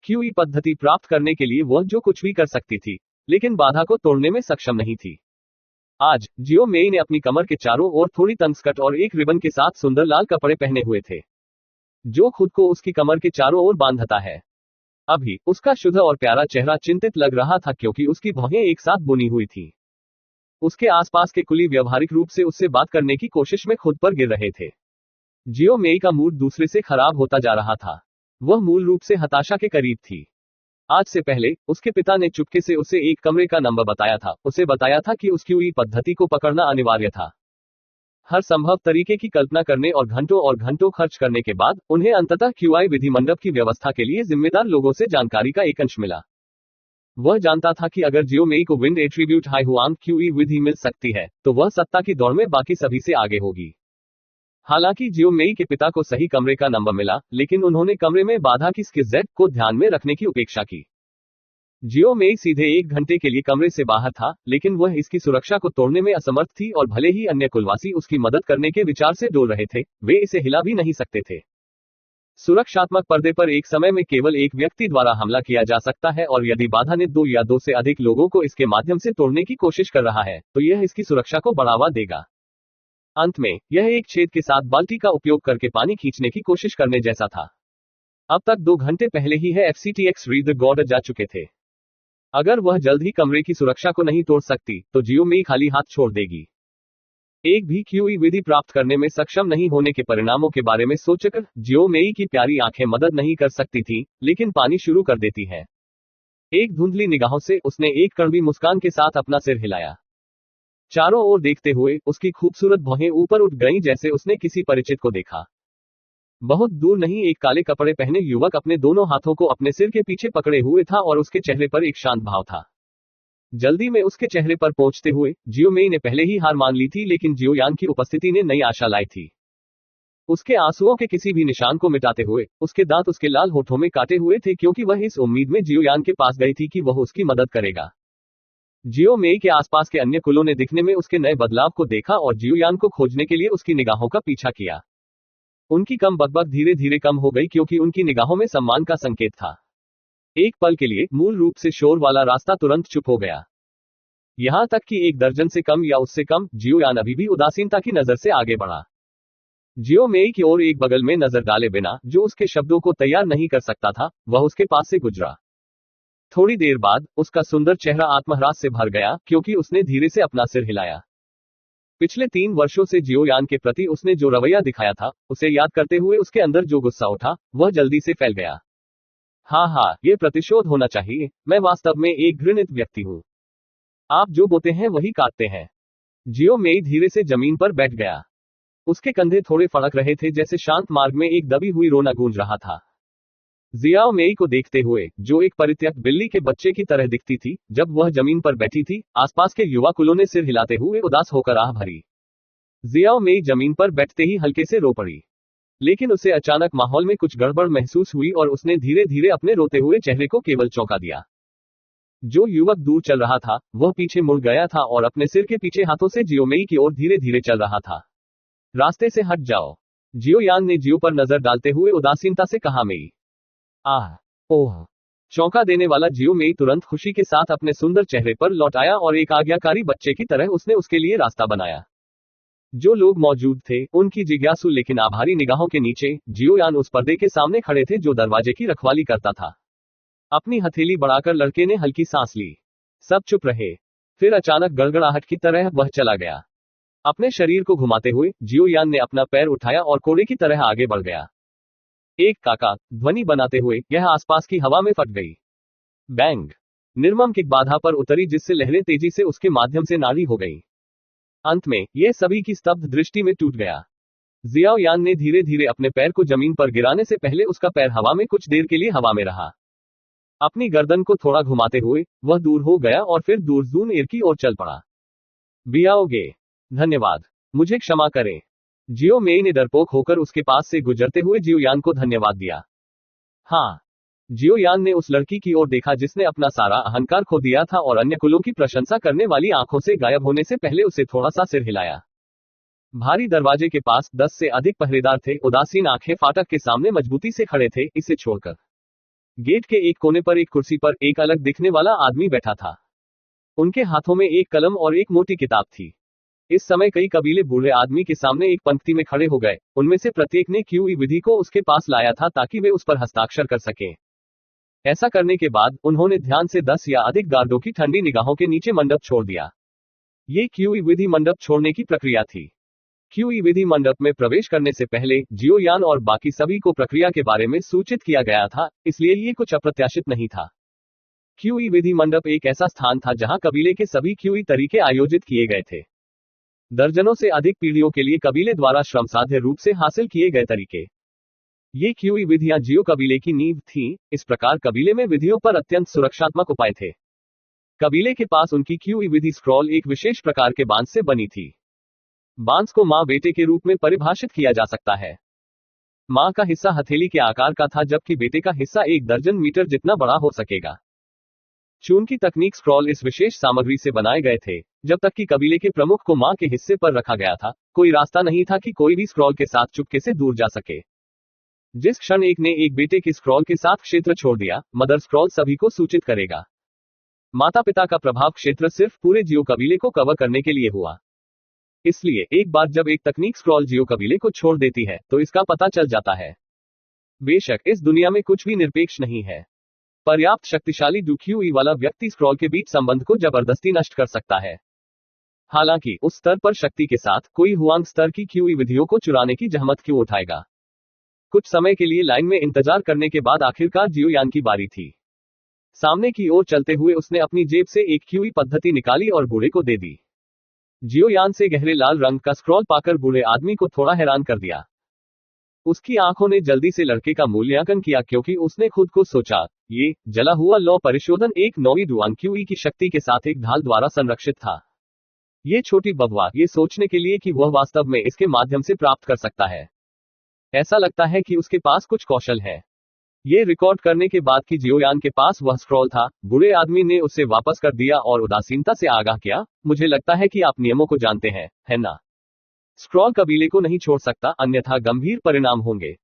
QE पद्धति प्राप्त करने के लिए वह जो कुछ भी कर सकती थी, लेकिन बाधा को तोड़ने में सक्षम नहीं थी। आज जियो मेई ने अपनी कमर के चारों ओर थोड़ी तंग स्कर्ट और एक रिबन के साथ सुंदर लाल कपड़े पहने हुए थे, जो खुद को उसकी कमर के चारों ओर बांधता है। अभी उसका शुद्ध और प्यारा चेहरा चिंतित लग रहा था क्योंकि उसकी भौहें एक साथ बुनी हुई थी। उसके आसपास के कुली व्यावहारिक रूप से उससे बात करने की कोशिश में खुद पर गिर रहे थे। जियो मेई का मूड दूसरे से खराब होता जा रहा था। वह मूल रूप से हताशा के करीब थी। आज से पहले उसके पिता ने चुपके से उसे एक कमरे का नंबर बताया था, उसे बताया था कि उसकी क्यूई पद्धति को पकड़ना अनिवार्य था। हर संभव तरीके की कल्पना करने और घंटों खर्च करने के बाद उन्हें अंततः क्यूआई विधि मंडप की व्यवस्था के लिए जिम्मेदार लोगों से जानकारी का एक अंश मिला। वह जानता था कि अगर जियो मेई को विंड एट्रीब्यूट हाई हुआंग क्यूई विधि मिल सकती है, तो वह सत्ता की दौड़ में बाकी सभी से आगे होगी। हालांकि जियो मेई के पिता को सही कमरे का नंबर मिला, लेकिन उन्होंने कमरे में बाधा की स्किज़ को ध्यान में रखने की उपेक्षा की। जियो मेई सीधे 1 घंटे के लिए कमरे से बाहर था, लेकिन वह इसकी सुरक्षा को तोड़ने में असमर्थ थी और भले ही अन्य कुलवासी उसकी मदद करने के विचार से डोल रहे थे, वे इसे हिला भी नहीं सकते थे। सुरक्षात्मक पर्दे पर एक समय में केवल एक व्यक्ति द्वारा हमला किया जा सकता है, और यदि बाधा ने 2 या 2 से अधिक लोगों को इसके माध्यम से तोड़ने की कोशिश कर रहा है, तो यह इसकी सुरक्षा को बढ़ावा देगा। अंत में यह एक छेद के साथ बाल्टी का उपयोग करके पानी खींचने की कोशिश करने जैसा था। अब तक 2 घंटे पहले ही है FCTX रीड द गॉड जा चुके थे। अगर वह जल्द ही कमरे की सुरक्षा को नहीं तोड़ सकती, तो जियो मेई खाली हाथ छोड़ देगी। एक भी क्यूई विधि प्राप्त करने में सक्षम नहीं होने के परिणामों के बारे में सोचकर जियो मेई की प्यारी आंखें मदद नहीं कर सकती थी, लेकिन पानी शुरू कर देती हैं। एक धुंधली निगाहों से उसने एक कड़वी मुस्कान के साथ अपना सिर हिलाया। चारों ओर देखते हुए उसकी खूबसूरत भौहें ऊपर उठ गईं जैसे उसने किसी परिचित को देखा। बहुत दूर नहीं एक काले कपड़े पहने युवक अपने दोनों हाथों को अपने सिर के पीछे पकड़े हुए था और उसके चेहरे पर एक शांत भाव था। जल्दी में उसके चेहरे पर पहुंचते हुए जियो मेई ने पहले ही हार मान ली थी, लेकिन जियो यान की उपस्थिति ने नई आशा लाई थी। उसके आंसुओं के किसी भी निशान को मिटाते हुए उसके दांत उसके लाल होठों में काटे हुए थे, क्योंकि वह इस उम्मीद में जियो यान के पास गई थी कि वह उसकी मदद करेगा। जियो मेई के आसपास के अन्य कुलों ने दिखने में उसके नए बदलाव को देखा और जियो यान को खोजने के लिए उसकी निगाहों का पीछा किया। उनकी कम बकबक धीरे धीरे कम हो गई, क्योंकि उनकी निगाहों में सम्मान का संकेत था। एक पल के लिए मूल रूप से शोर वाला रास्ता तुरंत चुप हो गया। यहां तक कि 1 दर्जन से कम या उससे कम जियो यान अभी भी उदासीनता की नजर से आगे बढ़ा। जियो मेई की ओर एक बगल में नजर डाले बिना जो उसके शब्दों को तैयार नहीं कर सकता था, वह उसके पास से गुजरा। थोड़ी देर बाद उसका सुंदर चेहरा आत्महरास से भर गया, क्योंकि उसने धीरे से अपना सिर हिलाया। पिछले 3 वर्षों से जियो यान के प्रति उसने जो रवैया दिखाया था, उसे याद करते हुए उसके अंदर जो गुस्सा उठा, वह जल्दी से फैल गया। हाँ, ये प्रतिशोध होना चाहिए। मैं वास्तव में एक घृणित व्यक्ति हूँ। आप जो बोते हैं वही काटते हैं। जियो मेई धीरे से जमीन पर बैठ गया। उसके कंधे थोड़े फड़क रहे थे, जैसे शांत मार्ग में एक दबी हुई रोना गूंज रहा था। जियाओ मेई को देखते हुए, जो एक परित्यक्त बिल्ली के बच्चे की तरह दिखती थी जब वह जमीन पर बैठी थी, आसपास के युवा कुलों ने सिर हिलाते हुए उदास होकर आह भरी। जियाओ मेई जमीन पर बैठते ही हल्के से रो पड़ी, लेकिन उसे अचानक माहौल में कुछ गड़बड़ महसूस हुई और उसने धीरे धीरे अपने रोते हुए चेहरे को केवल चौंका दिया। जो युवक दूर चल रहा था वह पीछे मुड़ गया था और अपने सिर के पीछे हाथों से जियो मेई की ओर धीरे धीरे चल रहा था। रास्ते से हट जाओ, जियो यान ने जियो पर नजर डालते हुए उदासीनता से कहा। मेई आह ओह। चौंका देने वाला जियो मेई तुरंत खुशी के साथ अपने सुंदर चेहरे पर लौट आया और एक आज्ञाकारी बच्चे की तरह उसने उसके लिए रास्ता बनाया। जो लोग मौजूद थे उनकी जिज्ञासु लेकिन आभारी निगाहों के नीचे जियो यान उस पर्दे के सामने खड़े थे जो दरवाजे की रखवाली करता था। अपनी हथेली बढ़ाकर लड़के ने हल्की सांस ली। सब चुप रहे। फिर अचानक गड़गड़ाहट की तरह वह चला गया। अपने शरीर को घुमाते हुए जियो यान ने अपना पैर उठाया और कोड़े की तरह आगे बढ़ गया। एक काका ध्वनि बनाते हुए यह आसपास की हवा में फट गई। बैंग। निर्मम किक बाधा पर उतरी, जिससे लहरें तेजी से उसके माध्यम से नाड़ी हो गई। अंत में यह सभी की स्तब्ध दृष्टि में टूट गया। जियाओ यान ने धीरे धीरे अपने पैर को जमीन पर गिराने से पहले उसका पैर हवा में कुछ देर के लिए हवा में रहा। अपनी गर्दन को थोड़ा घुमाते हुए वह दूर हो गया और फिर दूर जून एयर की ओर चल पड़ा। बियाओगे। धन्यवाद। मुझे क्षमा करें। जियो मेई ने डरपोक होकर उसके पास से गुजरते हुए जियो यान को धन्यवाद दिया। हाँ। जियो यान ने उस लड़की की ओर देखा जिसने अपना सारा अहंकार खो दिया था और अन्य कुलों की प्रशंसा करने वाली आंखों से गायब होने से पहले उसे थोड़ा सा सिर हिलाया। भारी दरवाजे के पास 10 से अधिक पहरेदार थे, उदासीन आंखें फाटक के सामने मजबूती से खड़े थे, इसे छोड़कर। गेट के एक कोने पर एक कुर्सी पर एक अलग दिखने वाला आदमी बैठा था। उनके हाथों में एक कलम और एक मोटी किताब थी। इस समय कई कबीले बूढ़े आदमी के सामने एक पंक्ति में खड़े हो गए। उनमें से प्रत्येक ने क्यूई विधि को उसके पास लाया था ताकि वे उस पर हस्ताक्षर कर सकें। ऐसा करने के बाद उन्होंने ध्यान से 10 या अधिक गार्डों की ठंडी निगाहों के नीचे मंडप छोड़ दिया। ये क्यूई विधि मंडप छोड़ने की प्रक्रिया थी। क्यूई विधि मंडप में प्रवेश करने से पहले जियोयान और बाकी सभी को प्रक्रिया के बारे में सूचित किया गया था, इसलिए ये कुछ अप्रत्याशित नहीं था। क्यूई विधि मंडप एक ऐसा स्थान था जहां कबीले के सभी क्यूई तरीके आयोजित किए गए थे। दर्जनों से अधिक पीढ़ियों के लिए कबीले द्वारा श्रमसाध्य रूप से हासिल किए गए तरीके। ये क्यूई विधियां जियो कबीले की नींव थीं। इस प्रकार कबीले में विधियों पर अत्यंत सुरक्षात्मक उपाय थे। कबीले के पास उनकी क्यूई विधि स्क्रॉल एक विशेष प्रकार के बांस से बनी थी। बांस को मां बेटे के रूप में परिभाषित किया जा सकता है। मां का हिस्सा हथेली के आकार का था, जबकि बेटे का हिस्सा 1 दर्जन मीटर जितना बड़ा हो सकेगा। चून की तकनीक स्क्रॉल इस विशेष सामग्री से बनाए गए थे। जब तक कि कबीले के प्रमुख को मां के हिस्से पर रखा गया था, कोई रास्ता नहीं था कि कोई भी स्क्रॉल के साथ चुपके से दूर जा सके। जिस क्षण एक ने एक बेटे की स्क्रॉल के साथ क्षेत्र छोड़ दिया, मदर स्क्रॉल सभी को सूचित करेगा। माता पिता का प्रभाव क्षेत्र सिर्फ पूरे जियो कबीले को कवर करने के लिए हुआ। इसलिए एक बार जब एक तकनीक स्क्रॉल जियो कबीले को छोड़ देती है, तो इसका पता चल जाता है। बेशक इस दुनिया में कुछ भी निरपेक्ष नहीं है। पर्याप्त शक्तिशाली क्यूई वाला व्यक्ति स्क्रॉल के बीच संबंध को जबरदस्ती नष्ट कर सकता है। हालांकि उस स्तर पर शक्ति के साथ कोई हुआंग स्तर की क्यूई विधियों को चुराने की जहमत क्यों उठाएगा। कुछ समय के लिए लाइन में इंतजार करने के बाद आखिरकार जियोयान की बारी थी। सामने की ओर चलते हुए उसने अपनी जेब से एक क्यूई पद्धति निकाली और बूढ़े को दे दी। जियोयान से गहरे लाल रंग का स्क्रॉल पाकर बूढ़े आदमी को थोड़ा हैरान कर दिया। उसकी आंखों ने जल्दी से लड़के का मूल्यांकन किया, क्योंकि उसने खुद को सोचा, ये जला हुआ लौ परिशोधन एक नौवीं डुआन क्यूई की शक्ति के साथ एक ढाल द्वारा संरक्षित था। ये छोटी बबुआ ये सोचने के लिए कि वह वास्तव में इसके माध्यम से प्राप्त कर सकता है। ऐसा लगता है कि उसके पास कुछ कौशल है। ये रिकॉर्ड करने के बाद कि जियोयान के पास वह स्क्रॉल था, बूढ़े आदमी ने उसे वापस कर दिया और उदासीनता से आगाह किया, मुझे लगता है कि आप नियमों को जानते हैं, है ना? स्क्रॉल कबीले को नहीं छोड़ सकता, अन्यथा गंभीर परिणाम होंगे।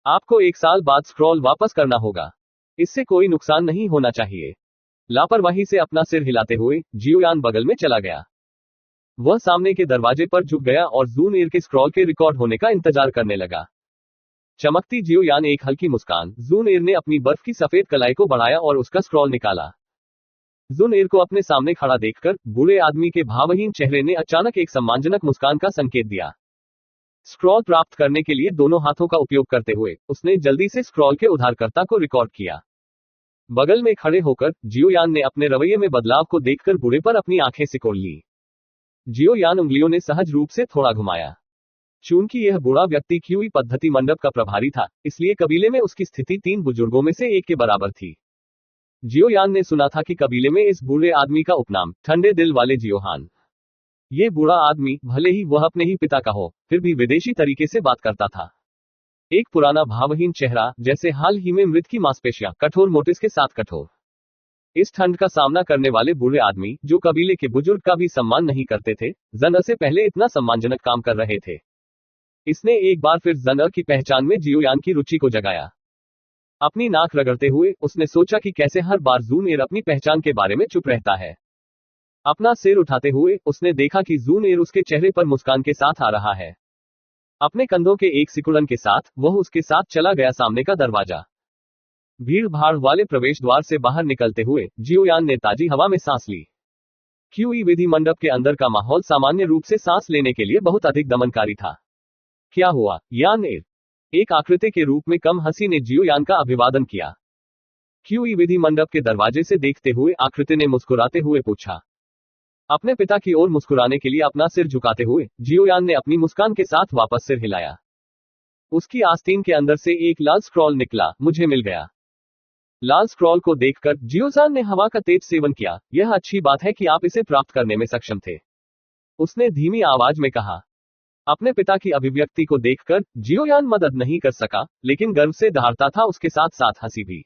आपको 1 साल बाद स्क्रॉल वापस करना होगा। इससे कोई नुकसान नहीं होना चाहिए। लापरवाही से अपना सिर हिलाते हुए जियोयान बगल में चला गया। वह सामने के दरवाजे पर झुक गया और जून ईर के स्क्रॉल के रिकॉर्ड होने का इंतजार करने लगा। चमकती जियोयान एक हल्की मुस्कान। जून ईर ने अपनी बर्फ की सफेद कलाई को बढ़ाया और उसका स्क्रॉल निकाला। जून ईर को अपने सामने खड़ा देखकर बूढ़े आदमी के भावहीन चेहरे ने अचानक एक सम्मानजनक मुस्कान का संकेत दिया। स्क्रॉल प्राप्त करने के लिए दोनों हाथों का उपयोग करते हुए उसने जल्दी से स्क्रॉल के उधारकर्ता को रिकॉर्ड किया। बगल में खड़े होकर जियोयान ने अपने रवैये में बदलाव को देखकर बूढ़े पर अपनी आंखें सिकोड़ ली। जियोयान उंगलियों ने सहज रूप से थोड़ा घुमाया। चूंकि यह बूढ़ा व्यक्ति क्यूई पद्धति मंडप का प्रभारी था, इसलिए कबीले में उसकी स्थिति 3 बुजुर्गों में से एक के बराबर थी। जियोयान ने सुना था कि कबीले में इस बूढ़े आदमी का उपनाम ठंडे दिल वाले जियोहान। ये बूढ़ा आदमी, भले ही वह अपने ही पिता का हो, फिर भी विदेशी तरीके से बात करता था। एक पुराना भावहीन चेहरा, जैसे हाल ही में मृत की मांसपेशियां, कठोर मोटिस के साथ कठोर। इस ठंड का सामना करने वाले बूढ़े आदमी, जो कबीले के बुजुर्ग का भी सम्मान नहीं करते थे, जनर से पहले इतना सम्मानजनक काम कर रहे थे। इसने एक बार फिर जनर की पहचान में जियोयान की रुचि को जगाया। अपनी नाक रगड़ते हुए उसने सोचा कि कैसे हर बार जून ईर अपनी पहचान के बारे में चुप रहता है। अपना सिर उठाते हुए उसने देखा कि जून ईर उसके चेहरे पर मुस्कान के साथ आ रहा है। अपने कंधों के एक सिकुड़न के साथ वह उसके साथ चला गया सामने का दरवाजा। भीड़ भाड़ वाले प्रवेश द्वार से बाहर निकलते हुए जियोयान ने ताजी हवा में सांस ली। क्यूई विधि मंडप के अंदर का माहौल सामान्य रूप से सांस लेने के लिए बहुत अधिक दमनकारी था। क्या हुआ, यान ईर? एक आकृति के रूप में कम हंसी ने जियोयान का अभिवादन किया। क्यूई विधि मंडप के दरवाजे से देखते हुए आकृति ने मुस्कुराते हुए पूछा। अपने पिता की ओर मुस्कुराने के लिए अपना सिर झुकाते हुए जियोयान ने अपनी मुस्कान के साथ वापस सिर हिलाया। उसकी आस्तीन के अंदर से एक लाल स्क्रॉल निकला। मुझे मिल गया। लाल स्क्रॉल को देखकर जियोयान ने हवा का तेज सेवन किया। यह अच्छी बात है कि आप इसे प्राप्त करने में सक्षम थे, उसने धीमी आवाज में कहा। अपने पिता की अभिव्यक्ति को देखकर जियोयान मदद नहीं कर सका, लेकिन गर्व से दहाड़ता था, उसके साथ साथ हंसी भी।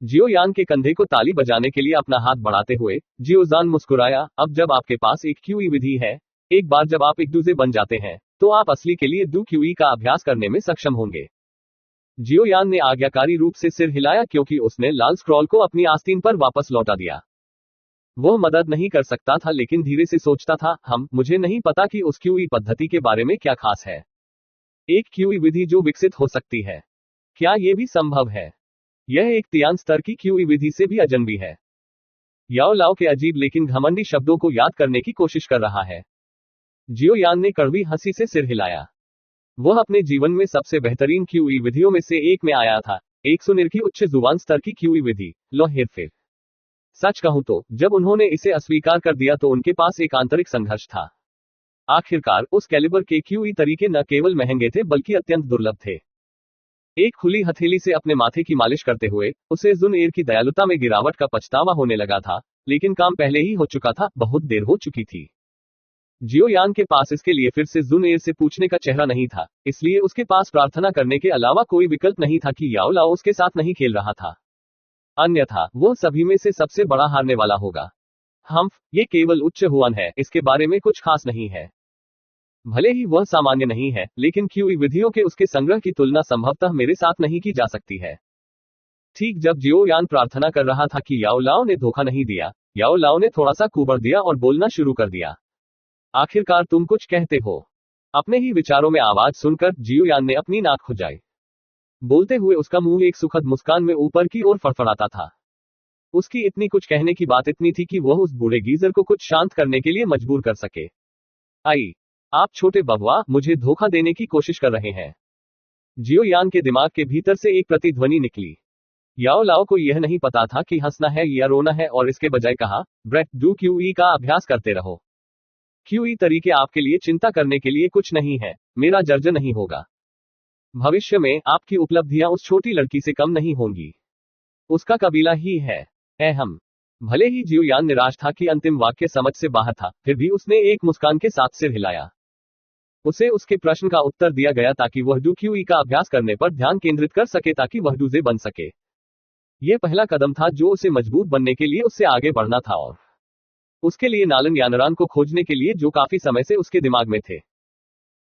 जियोयान के कंधे को ताली बजाने के लिए अपना हाथ बढ़ाते हुए जियोयान मुस्कुराया। अब जब आपके पास एक क्यूई विधि है, एक बार जब आप एक दूजे बन जाते हैं, तो आप असली के लिए 2 क्यूई का अभ्यास करने में सक्षम होंगे। जियो यान ने आज्ञाकारी रूप से सिर हिलाया क्योंकि उसने लाल स्क्रॉल को अपनी आस्तीन पर वापस लौटा दिया। वह मदद नहीं कर सकता था लेकिन धीरे से सोचता था, मुझे नहीं पता कि उस क्यूई पद्धति के बारे में क्या खास है। एक क्यूई विधि जो विकसित हो सकती है। क्या यह भी संभव है? यह एक तियान स्तर की क्यूई विधि से भी अजनबी है। याओ लाओ के अजीब लेकिन घमंडी शब्दों को याद करने की कोशिश कर रहा है। जियो यान ने कड़वी हंसी से सिर हिलाया। वह अपने जीवन में सबसे बेहतरीन क्यूई विधियों में से एक में आया था, एक सुनिरखी उच्च जुबान स्तर की क्यूई विधि, लो हेरफेर। सच कहूं तो जब उन्होंने इसे अस्वीकार कर दिया तो उनके पास एक आंतरिक संघर्ष था। आखिरकार उस कैलिबर के क्यूई तरीके न केवल महंगे थे बल्कि अत्यंत दुर्लभ थे। एक खुली हथेली से अपने माथे की मालिश करते हुए उसे जुन एर की दयालुता में गिरावट का पछतावा होने लगा था, लेकिन काम पहले ही हो चुका था, बहुत देर हो चुकी थी। जियो यान के पास इसके लिए फिर से जुन एर से पूछने का चेहरा नहीं था, इसलिए उसके पास प्रार्थना करने के अलावा कोई विकल्प नहीं था कि याओ लाओ उसके साथ नहीं खेल रहा था। अन्यथा वह सभी में से सबसे बड़ा हारने वाला होगा। ये केवल उच्च हुआन है, इसके बारे में कुछ खास नहीं है। भले ही वह सामान्य नहीं है, लेकिन क्यूई विधियों के उसके संग्रह की तुलना संभवतः मेरे साथ नहीं की जा सकती है। ठीक जब जियो यान प्रार्थना कर रहा था कि याओ लाओ ने धोखा नहीं दिया, याओ लाओ ने थोड़ा सा कुबड़ दिया और बोलना शुरू कर दिया। आखिरकार तुम कुछ कहते हो। अपने ही विचारों में आवाज सुनकर जियो यान ने अपनी नाक खुजाई। बोलते हुए उसका मुंह एक सुखद मुस्कान में ऊपर की ओर फड़फड़ाता था। उसकी इतनी कुछ कहने की बात इतनी थी कि वह उस बूढ़े गीजर को कुछ शांत करने के लिए मजबूर कर सके। आई, आप छोटे बबुआ, मुझे धोखा देने की कोशिश कर रहे हैं। जियो यान के दिमाग के भीतर से एक प्रतिध्वनि निकली। याओ लाओ को यह नहीं पता था कि हंसना है या रोना है और इसके बजाय कहा, ब्रेट डू क्यूई का अभ्यास करते रहो। क्यूई तरीके आपके लिए चिंता करने के लिए कुछ नहीं है, मेरा जर्जर नहीं होगा। भविष्य में आपकी उपलब्धियां उस छोटी लड़की से कम नहीं होंगी। उसका कबीला ही है। भले ही जियो यान निराश था कि अंतिम वाक्य समझ से बाहर था, फिर भी उसने एक मुस्कान के साथ सिर हिलाया। उसे उसके प्रश्न का उत्तर दिया गया ताकि वह डू क्यूई का अभ्यास करने पर ध्यान केंद्रित कर सके ताकि वह डूजे बन सके। यह पहला कदम था जो उसे मजबूत बनने के लिए उससे आगे बढ़ना था और उसके लिए नालन यानरान को खोजने के लिए जो काफी समय से उसके दिमाग में थे।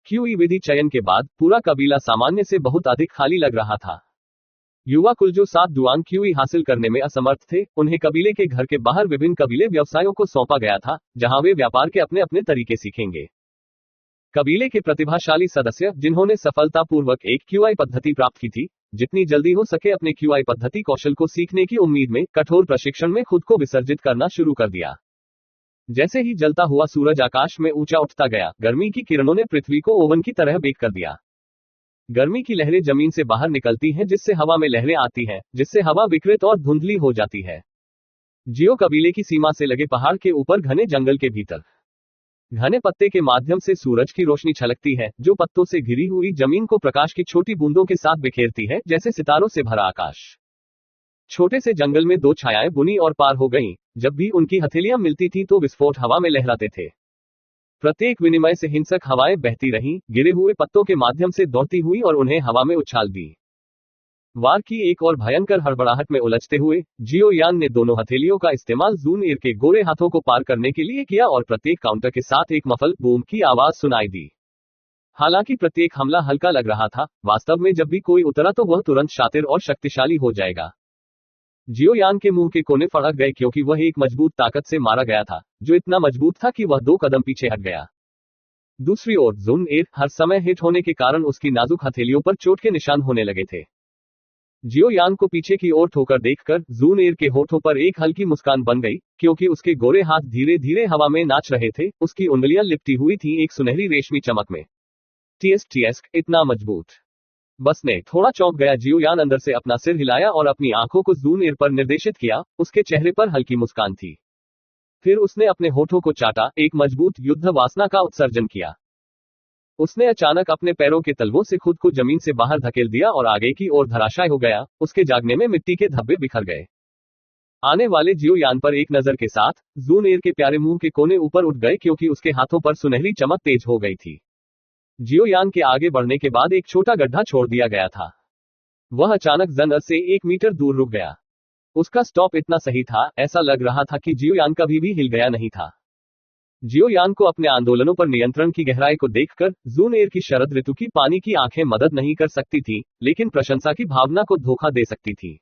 क्यूई विधि चयन के बाद पूरा कबीला सामान्य से बहुत अधिक खाली लग रहा था। युवा कुल जो 7 डुआंग क्यूई हासिल करने में असमर्थ थे, उन्हें कबीले के घर के बाहर विभिन्न कबीले व्यवसायों को सौंपा गया था, जहां वे व्यापार के अपने अपने तरीके सीखेंगे। कबीले के प्रतिभाशाली सदस्य, जिन्होंने सफलतापूर्वक एक क्यूआई पद्धति प्राप्त की थी, जितनी जल्दी हो सके अपने क्यूआई पद्धति कौशल को सीखने की उम्मीद में कठोर प्रशिक्षण में खुद को विसर्जित करना शुरू कर दिया। जैसे ही जलता हुआ सूरज आकाश में ऊंचा उठता गया, गर्मी की किरणों ने पृथ्वी को ओवन की तरह बेक कर दिया। गर्मी की लहरें जमीन से बाहर निकलती हैं, जिससे हवा में लहरें आती हैं, जिससे हवा विकृत और धुंधली हो जाती है। जियो कबीले की सीमा से लगे पहाड़ के ऊपर घने जंगल के भीतर घने पत्ते के माध्यम से सूरज की रोशनी छलकती है, जो पत्तों से घिरी हुई जमीन को प्रकाश की छोटी बूंदों के साथ बिखेरती है, जैसे सितारों से भरा आकाश। छोटे से जंगल में 2 छायाएं बुनी और पार हो गईं। जब भी उनकी हथेलियां मिलती थी तो विस्फोट हवा में लहराते थे। प्रत्येक विनिमय से हिंसक हवाएं बहती रहीं, गिरे हुए पत्तों के माध्यम से दौड़ती हुई और उन्हें हवा में उछाल दी। वार की एक और भयंकर हड़बड़ाहट में उलझते हुए जियो यान ने दोनों हथेलियों का इस्तेमाल जून एर के गोरे हाथों को पार करने के लिए किया और प्रत्येक काउंटर के साथ एक मफल बूम की आवाज सुनाई दी। हालांकि प्रत्येक हमला हल्का लग रहा था, वास्तव में जब भी कोई उतरा तो वह तुरंत शातिर और शक्तिशाली हो जाएगा। जियो यान के मुंह के कोने फड़क गए क्योंकि वह एक मजबूत ताकत से मारा गया था, जो इतना मजबूत था कि वह 2 कदम पीछे हट गया। दूसरी ओर जुन एर हर समय हिट होने के कारण उसकी नाजुक हथेलियों पर चोट के निशान होने लगे थे। जियो यान को पीछे की ओर ठोकर देखकर जून एर के होठों पर एक हल्की मुस्कान बन गई, क्योंकि उसके गोरे हाथ धीरे धीरे हवा में नाच रहे थे। उसकी उंगलियां लिपटी हुई थीं एक सुनहरी रेशमी चमक में। टीएस इतना मजबूत। बस ने थोड़ा चौंक गया। जियो यान अंदर से अपना सिर हिलाया और अपनी आंखों को जून एर पर निर्देशित किया। उसके चेहरे पर हल्की मुस्कान थी। फिर उसने अपने होठों को चाटा, एक मजबूत युद्ध वासना का उत्सर्जन किया। उसने अचानक अपने पैरों के तलवों से खुद को जमीन से बाहर धकेल दिया और आगे की ओर धराशायी हो गया। उसके जागने में मिट्टी के धब्बे बिखर गए। आने वाले जियो यान पर एक नजर के साथ जून एर के प्यारे मुंह के कोने ऊपर उठ गए, क्योंकि उसके हाथों पर सुनहरी चमक तेज हो गई थी। जियो यान के आगे बढ़ने के बाद एक छोटा गड्ढा छोड़ दिया गया था। वह अचानक जन से 1 मीटर दूर रुक गया। उसका स्टॉप इतना सही था, ऐसा लग रहा था कि जियो यान कभी भी हिल गया नहीं था। जियोयान को अपने आंदोलनों पर नियंत्रण की गहराई को देखकर जून एयर की शरद ऋतु की पानी की आंखें मदद नहीं कर सकती थी, लेकिन प्रशंसा की भावना को धोखा दे सकती थी।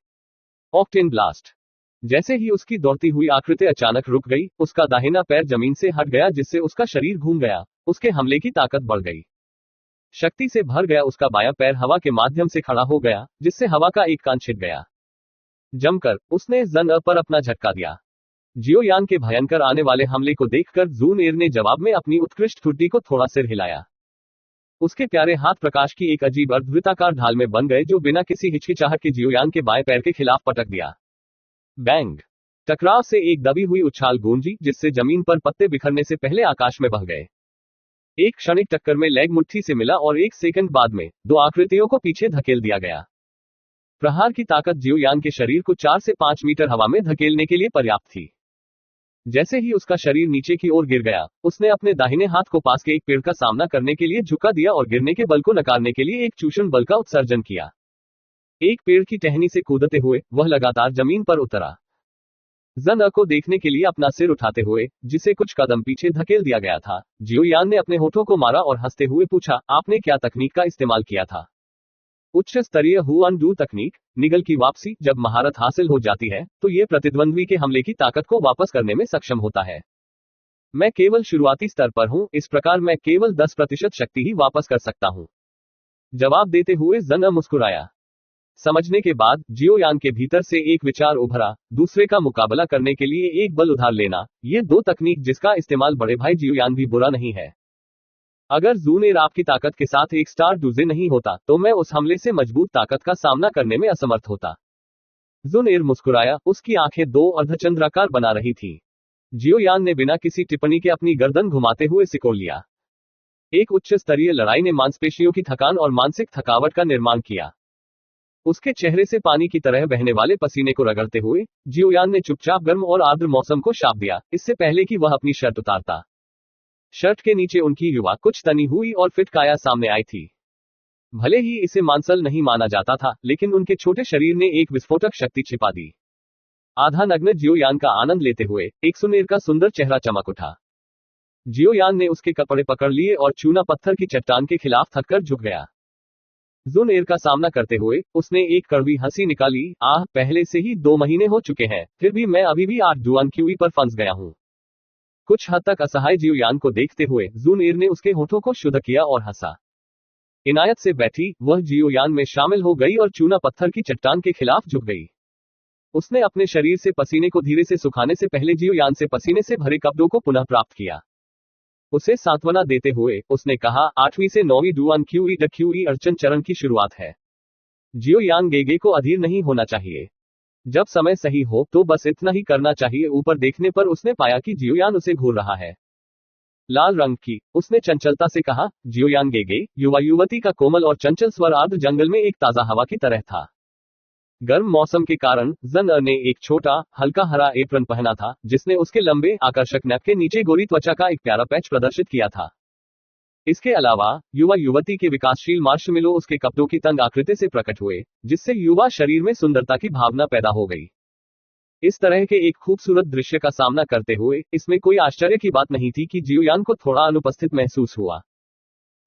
Octane blast. जैसे ही उसकी दौड़ती हुई आकृति अचानक रुक गई, उसका दाहिना पैर जमीन से हट गया जिससे उसका शरीर घूम गया। उसके हमले की ताकत बढ़ गई। शक्ति से भर गया उसका बायां पैर हवा के माध्यम से खड़ा हो गया, जिससे हवा का एक कान छिद गया। जमकर उसने जन अ पर अपना झटका दिया। जियोयान के भयंकर आने वाले हमले को देखकर जून एयर ने जवाब में अपनी उत्कृष्ट ठुड्डी को थोड़ा सिर हिलाया। उसके प्यारे हाथ प्रकाश की एक अजीब अर्धवृत्ताकार ढाल में बन गए जो बिना किसी हिचकिचाहट के जियोयान के बाएं पैर के खिलाफ पटक दिया। बैंग। टकराव से एक दबी हुई उछाल गूंजी जिससे जमीन पर पत्ते बिखरने से पहले आकाश में बह गए। एक क्षणिक टक्कर में लेग मुट्ठी से मिला और एक सेकंड बाद में दो आकृतियों को पीछे धकेल दिया गया। प्रहार की ताकत जियोयान के शरीर को 4 से 5 मीटर हवा में धकेलने के लिए पर्याप्त थी। जैसे ही उसका शरीर नीचे की ओर गिर गया, उसने अपने दाहिने हाथ को पास के एक पेड़ का सामना करने के लिए झुका दिया और गिरने के बल को नकारने के लिए एक चूषण बल का उत्सर्जन किया। एक पेड़ की टहनी से कूदते हुए वह लगातार जमीन पर उतरा। जन अ को देखने के लिए अपना सिर उठाते हुए, जिसे कुछ कदम पीछे धकेल दिया गया था, जियोयान ने अपने होठों को मारा और हंसते हुए पूछा, आपने क्या तकनीक का इस्तेमाल किया था? उच्च स्तरीय हु अनडू तकनीक, निगल की वापसी। जब महारत हासिल हो जाती है, तो ये प्रतिद्वंद्वी के हमले की ताकत को वापस करने में सक्षम होता है। मैं केवल शुरुआती स्तर पर हूं, इस प्रकार मैं केवल 10% शक्ति ही वापस कर सकता हूं। जवाब देते हुए जन अ मुस्कुराया। समझने के बाद जियोयान के भीतर से एक विचार उभरा, दूसरे का मुकाबला करने के लिए एक बल उधार लेना, ये दो तकनीक जिसका इस्तेमाल बड़े भाई जियोयान भी बुरा नहीं है। अगर जून एयर आपकी ताकत के साथ एक स्टार डूजे नहीं होता, तो मैं उस हमले से मजबूत ताकत का सामना करने में असमर्थ होता। जून एयर मुस्कुराया, उसकी आंखें दो अर्धचंद्राकार बना रही थी। जियोयान ने बिना किसी टिप्पणी के अपनी गर्दन घुमाते हुए सिकोड़ लिया। एक उच्च स्तरीय लड़ाई ने मांसपेशियों की थकान और मानसिक थकावट का निर्माण किया। उसके चेहरे से पानी की तरह बहने वाले पसीने को रगड़ते हुए जियोयान ने चुपचाप गर्म और आर्द्र मौसम को शाप दिया, इससे पहले कि वह अपनी शर्ट उतारता। शर्ट के नीचे उनकी युवा कुछ तनी हुई और फिट काया सामने आई थी। भले ही इसे मांसल नहीं माना जाता था, लेकिन उनके छोटे शरीर ने एक विस्फोटक शक्ति छिपा दी। आधा नग्न जियोयान का आनंद लेते हुए एक सुनेर का सुंदर चेहरा चमक उठा। जियोयान ने उसके कपड़े पकड़ लिए और चूना पत्थर की चट्टान के खिलाफ थककर झुक गया। जून एयर का सामना करते हुए उसने एक कड़वी हंसी निकाली, आह, पहले से ही 2 महीने हो चुके हैं, फिर भी मैं अभी भी 8 डुआन क्यूई पर फंस गया हूं। कुछ हद तक असहाय जियोयान को देखते हुए जून एयर ने उसके होठों को शुद्ध किया और हंसा। इनायत से बैठी वह जियोयान में शामिल हो गई और चूना पत्थर की चट्टान के खिलाफ झुक गई। उसने अपने शरीर से पसीने को धीरे से सुखाने से पहले जियोयान से पसीने से भरे कपड़ों को पुनः प्राप्त किया। उसे सांत्वना देते हुए उसने कहा, 8वीं से 9वीं डुआन क्यूई अर्चन चरण की शुरुआत है। जियोयान गेगे को अधीर नहीं होना चाहिए। जब समय सही हो तो बस इतना ही करना चाहिए। ऊपर देखने पर उसने पाया कि जियोयान उसे घूर रहा है। लाल रंग की, उसने चंचलता से कहा, जियोयान गेगे, युवा युवती का कोमल और चंचल स्वर आर्द्र जंगल में एक ताजा हवा की तरह था। गर्म मौसम के कारण जन अ ने एक छोटा हल्का हरा एप्रन पहना था, जिसने उसके लंबे आकर्षक नैप के नीचे गोरी त्वचा का एक प्यारा पैच प्रदर्शित किया था। इसके अलावा युवा युवती के विकासशील मार्शमेलो उसके कपड़ों की तंग आकृति से प्रकट हुए, जिससे युवा शरीर में सुंदरता की भावना पैदा हो गई। इस तरह के एक खूबसूरत दृश्य का सामना करते हुए इसमें कोई आश्चर्य की बात नहीं थी कि जियोयान को थोड़ा अनुपस्थित महसूस हुआ।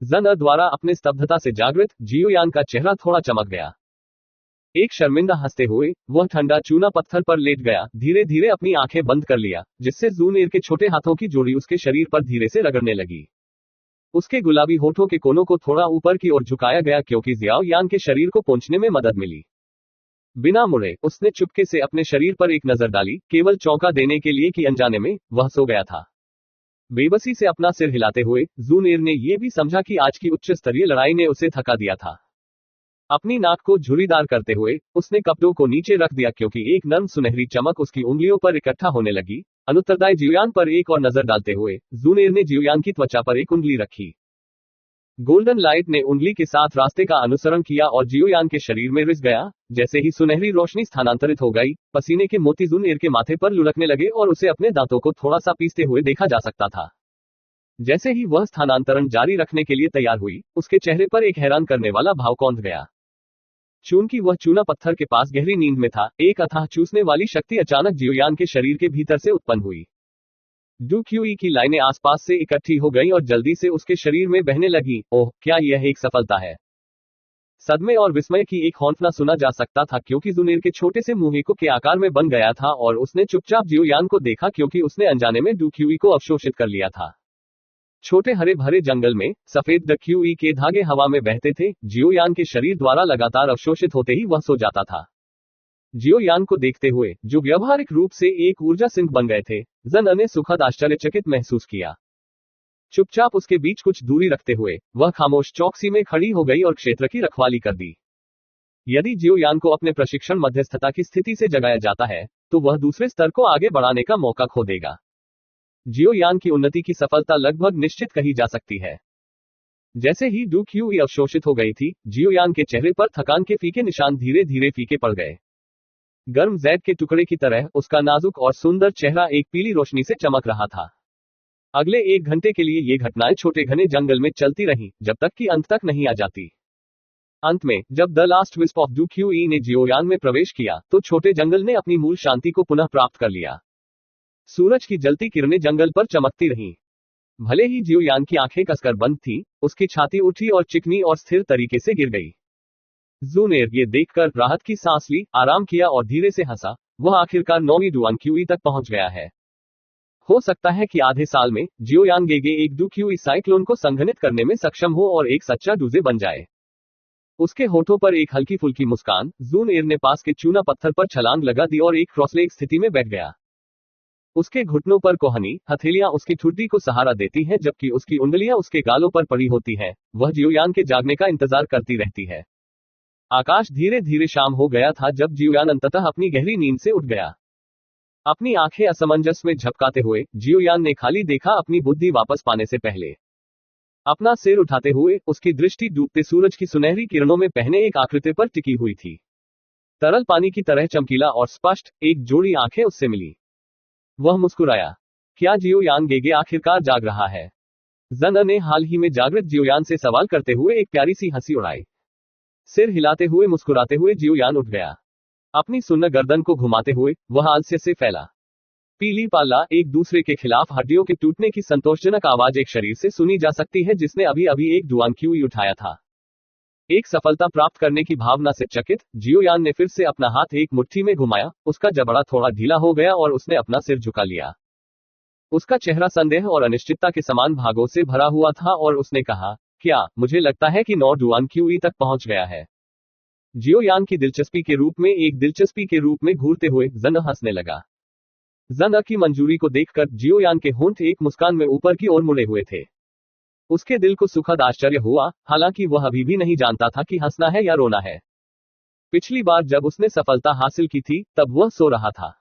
जन अ द्वारा अपने स्तब्धता से जागृत जियोयान का चेहरा थोड़ा चमक गया। एक शर्मिंदा हंसते हुए वह ठंडा चूना पत्थर पर लेट गया, धीरे धीरे अपनी आंखें बंद कर लिया, जिससे जून एयर के छोटे हाथों की जोड़ी उसके शरीर पर धीरे से रगड़ने लगी। उसके गुलाबी होठों के कोनों को थोड़ा ऊपर की ओर झुकाया गया क्योंकि जियाओयान के शरीर को पोंछने में मदद मिली। बिना मुड़े उसने चुपके से अपने शरीर पर एक नजर डाली, केवल चौंका देने के लिए कि अनजाने में वह सो गया था। बेबसी से अपना सिर हिलाते हुए जून एयर ने यह भी समझा कि आज की उच्च स्तरीय लड़ाई ने उसे थका दिया था। अपनी नाक को झुर्रीदार करते हुए उसने कपड़ों को नीचे रख दिया क्योंकि एक नर्म सुनहरी चमक उसकी उंगलियों पर इकट्ठा होने लगी। अनुत्तरदायी जियोयान पर एक और नजर डालते हुए जून एयर ने जियोयान की त्वचा पर एक उंगली रखी। गोल्डन लाइट ने उंगली के साथ रास्ते का अनुसरण किया और जियोयान के शरीर में रिस गया। जैसे ही सुनहरी रोशनी स्थानांतरित हो गई, पसीने के मोती जून एयर के माथे पर लुढ़कने लगे और उसे अपने दांतों को थोड़ा सा पीसते हुए देखा जा सकता था। जैसे ही वह स्थानांतरण जारी रखने के लिए तैयार हुई, उसके चेहरे पर एक हैरान करने वाला भाव कौंध गया। चूंकि वह चूना पत्थर के पास गहरी नींद में था, एक अथाह चूसने वाली शक्ति अचानक जियोयान के शरीर के भीतर से उत्पन्न हुई। डू क्यूई की लाइनें आसपास से इकट्ठी हो गईं और जल्दी से उसके शरीर में बहने लगी। ओह, क्या यह एक सफलता है? सदमे और विस्मय की एक हौंफना सुना जा सकता था क्योंकि जुनेर के छोटे से मुंह को के आकार में बन गया था और उसने चुपचाप जियोयान को देखा क्योंकि उसने अनजाने में डू क्यूई को अवशोषित कर लिया था। छोटे हरे भरे जंगल में सफेद द क्यूई के धागे हवा में बहते थे। जियोयान के शरीर द्वारा लगातार अवशोषित होते ही वह सो जाता था। जियोयान को देखते हुए, जो व्यावहारिक रूप से एक ऊर्जा सिंक बन गए थे, जन ने सुखद आश्चर्यचकित महसूस किया। चुपचाप उसके बीच कुछ दूरी रखते हुए, वह खामोश चौकसी में खड़ी हो गई और क्षेत्र की रखवाली कर दी। यदि जियोयान को अपने प्रशिक्षण मध्यस्थता की स्थिति से जगाया जाता है, तो वह दूसरे स्तर को आगे बढ़ाने का मौका खो देगा। जियोयान की उन्नति की सफलता लगभग निश्चित कही जा सकती है। जैसे ही डू क्यूई अवशोषित हो गई थी, जियोयान के चेहरे पर थकान के फीके निशान धीरे धीरे फीके पड़ गए। गर्म जैद के टुकड़े की तरह उसका नाजुक और सुंदर चेहरा एक पीली रोशनी से चमक रहा था। अगले 1 घंटे के लिए ये घटनाएं छोटे घने जंगल में चलती रहीं, जब तक कि अंत तक नहीं आ जाती। अंत में, जब the last wisp of do QE ने जियोयान में प्रवेश किया, तो छोटे जंगल ने अपनी मूल शांति को पुनः प्राप्त कर लिया। सूरज की जलती किरणें जंगल पर चमकती रहीं। भले ही जियोयान की आंखें कसकर बंद थीं, उसकी छाती उठी और चिकनी और स्थिर तरीके से गिर गई। जूनेर ये देखकर राहत की सांस ली, आराम किया और धीरे से हंसा। वह आखिरकार 9वीं डुआन क्यूई तक पहुंच गया है। हो सकता है कि आधे साल में जियोयान गेगे एक डू क्यूई साइक्लोन को संघनित करने में सक्षम हो और एक सच्चा डूजे बन जाए। उसके होठों पर एक हल्की फुल्की मुस्कान। जूनेर ने पास के चूना पत्थर पर छलांग लगा दी और एक क्रॉसलेग स्थिति में बैठ गया। उसके घुटनों पर कोहनी हथेलियां उसकी ठुड्डी को सहारा देती हैं, जबकि उसकी उंगलियां उसके गालों पर पड़ी होती हैं। वह जियोयान के जागने का इंतजार करती रहती है। आकाश धीरे धीरे शाम हो गया था जब जियोयान अंततः अपनी गहरी नींद से उठ गया। अपनी आंखें असमंजस में झपकाते हुए, जियोयान ने खाली देखा अपनी बुद्धि वापस पाने से पहले। अपना सिर उठाते हुए, उसकी दृष्टि डूबते सूरज की सुनहरी किरणों में पहने एक आकृति पर टिकी हुई थी। तरल पानी की तरह चमकीला और स्पष्ट, एक जोड़ी आंखें उससे मिली। वह मुस्कुराया। क्या जियोयान गेगे आखिरकार जाग रहा है? जन ने हाल ही में जागृत जियोयान से सवाल करते हुए एक प्यारी सी हंसी उड़ाई। सिर हिलाते हुए मुस्कुराते हुए जियोयान उठ गया। अपनी सुन्न गर्दन को घुमाते हुए, वह आलस्य से फैला। पीली पाला एक दूसरे के खिलाफ हड्डियों के टूटने की संतोषजनक आवाज एक शरीर से सुनी जा सकती है जिसने अभी अभी एक डुआन क्यूई उठाया था। एक सफलता प्राप्त करने की भावना से चकित, जियोयान ने फिर से अपना हाथ एक मुट्ठी में घुमाया। उसका जबड़ा थोड़ा ढीला हो गया और उसने अपना सिर झुका लिया। उसका चेहरा संदेह और अनिश्चितता के समान भागों से भरा हुआ था और उसने कहा, क्या मुझे लगता है कि 9 डुआन क्यूई तक पहुंच गया है? जियोयान की दिलचस्पी के रूप में एक दिलचस्पी के रूप में घूरते हुए जन हंसने लगा। जन की मंजूरी को देखकर जियोयान के होंठ एक मुस्कान में ऊपर की ओर मुड़े हुए थे। उसके दिल को सुखद आश्चर्य हुआ, हालांकि वह अभी भी नहीं जानता था कि हंसना है या रोना है। पिछली बार जब उसने सफलता हासिल की थी, तब वह सो रहा था।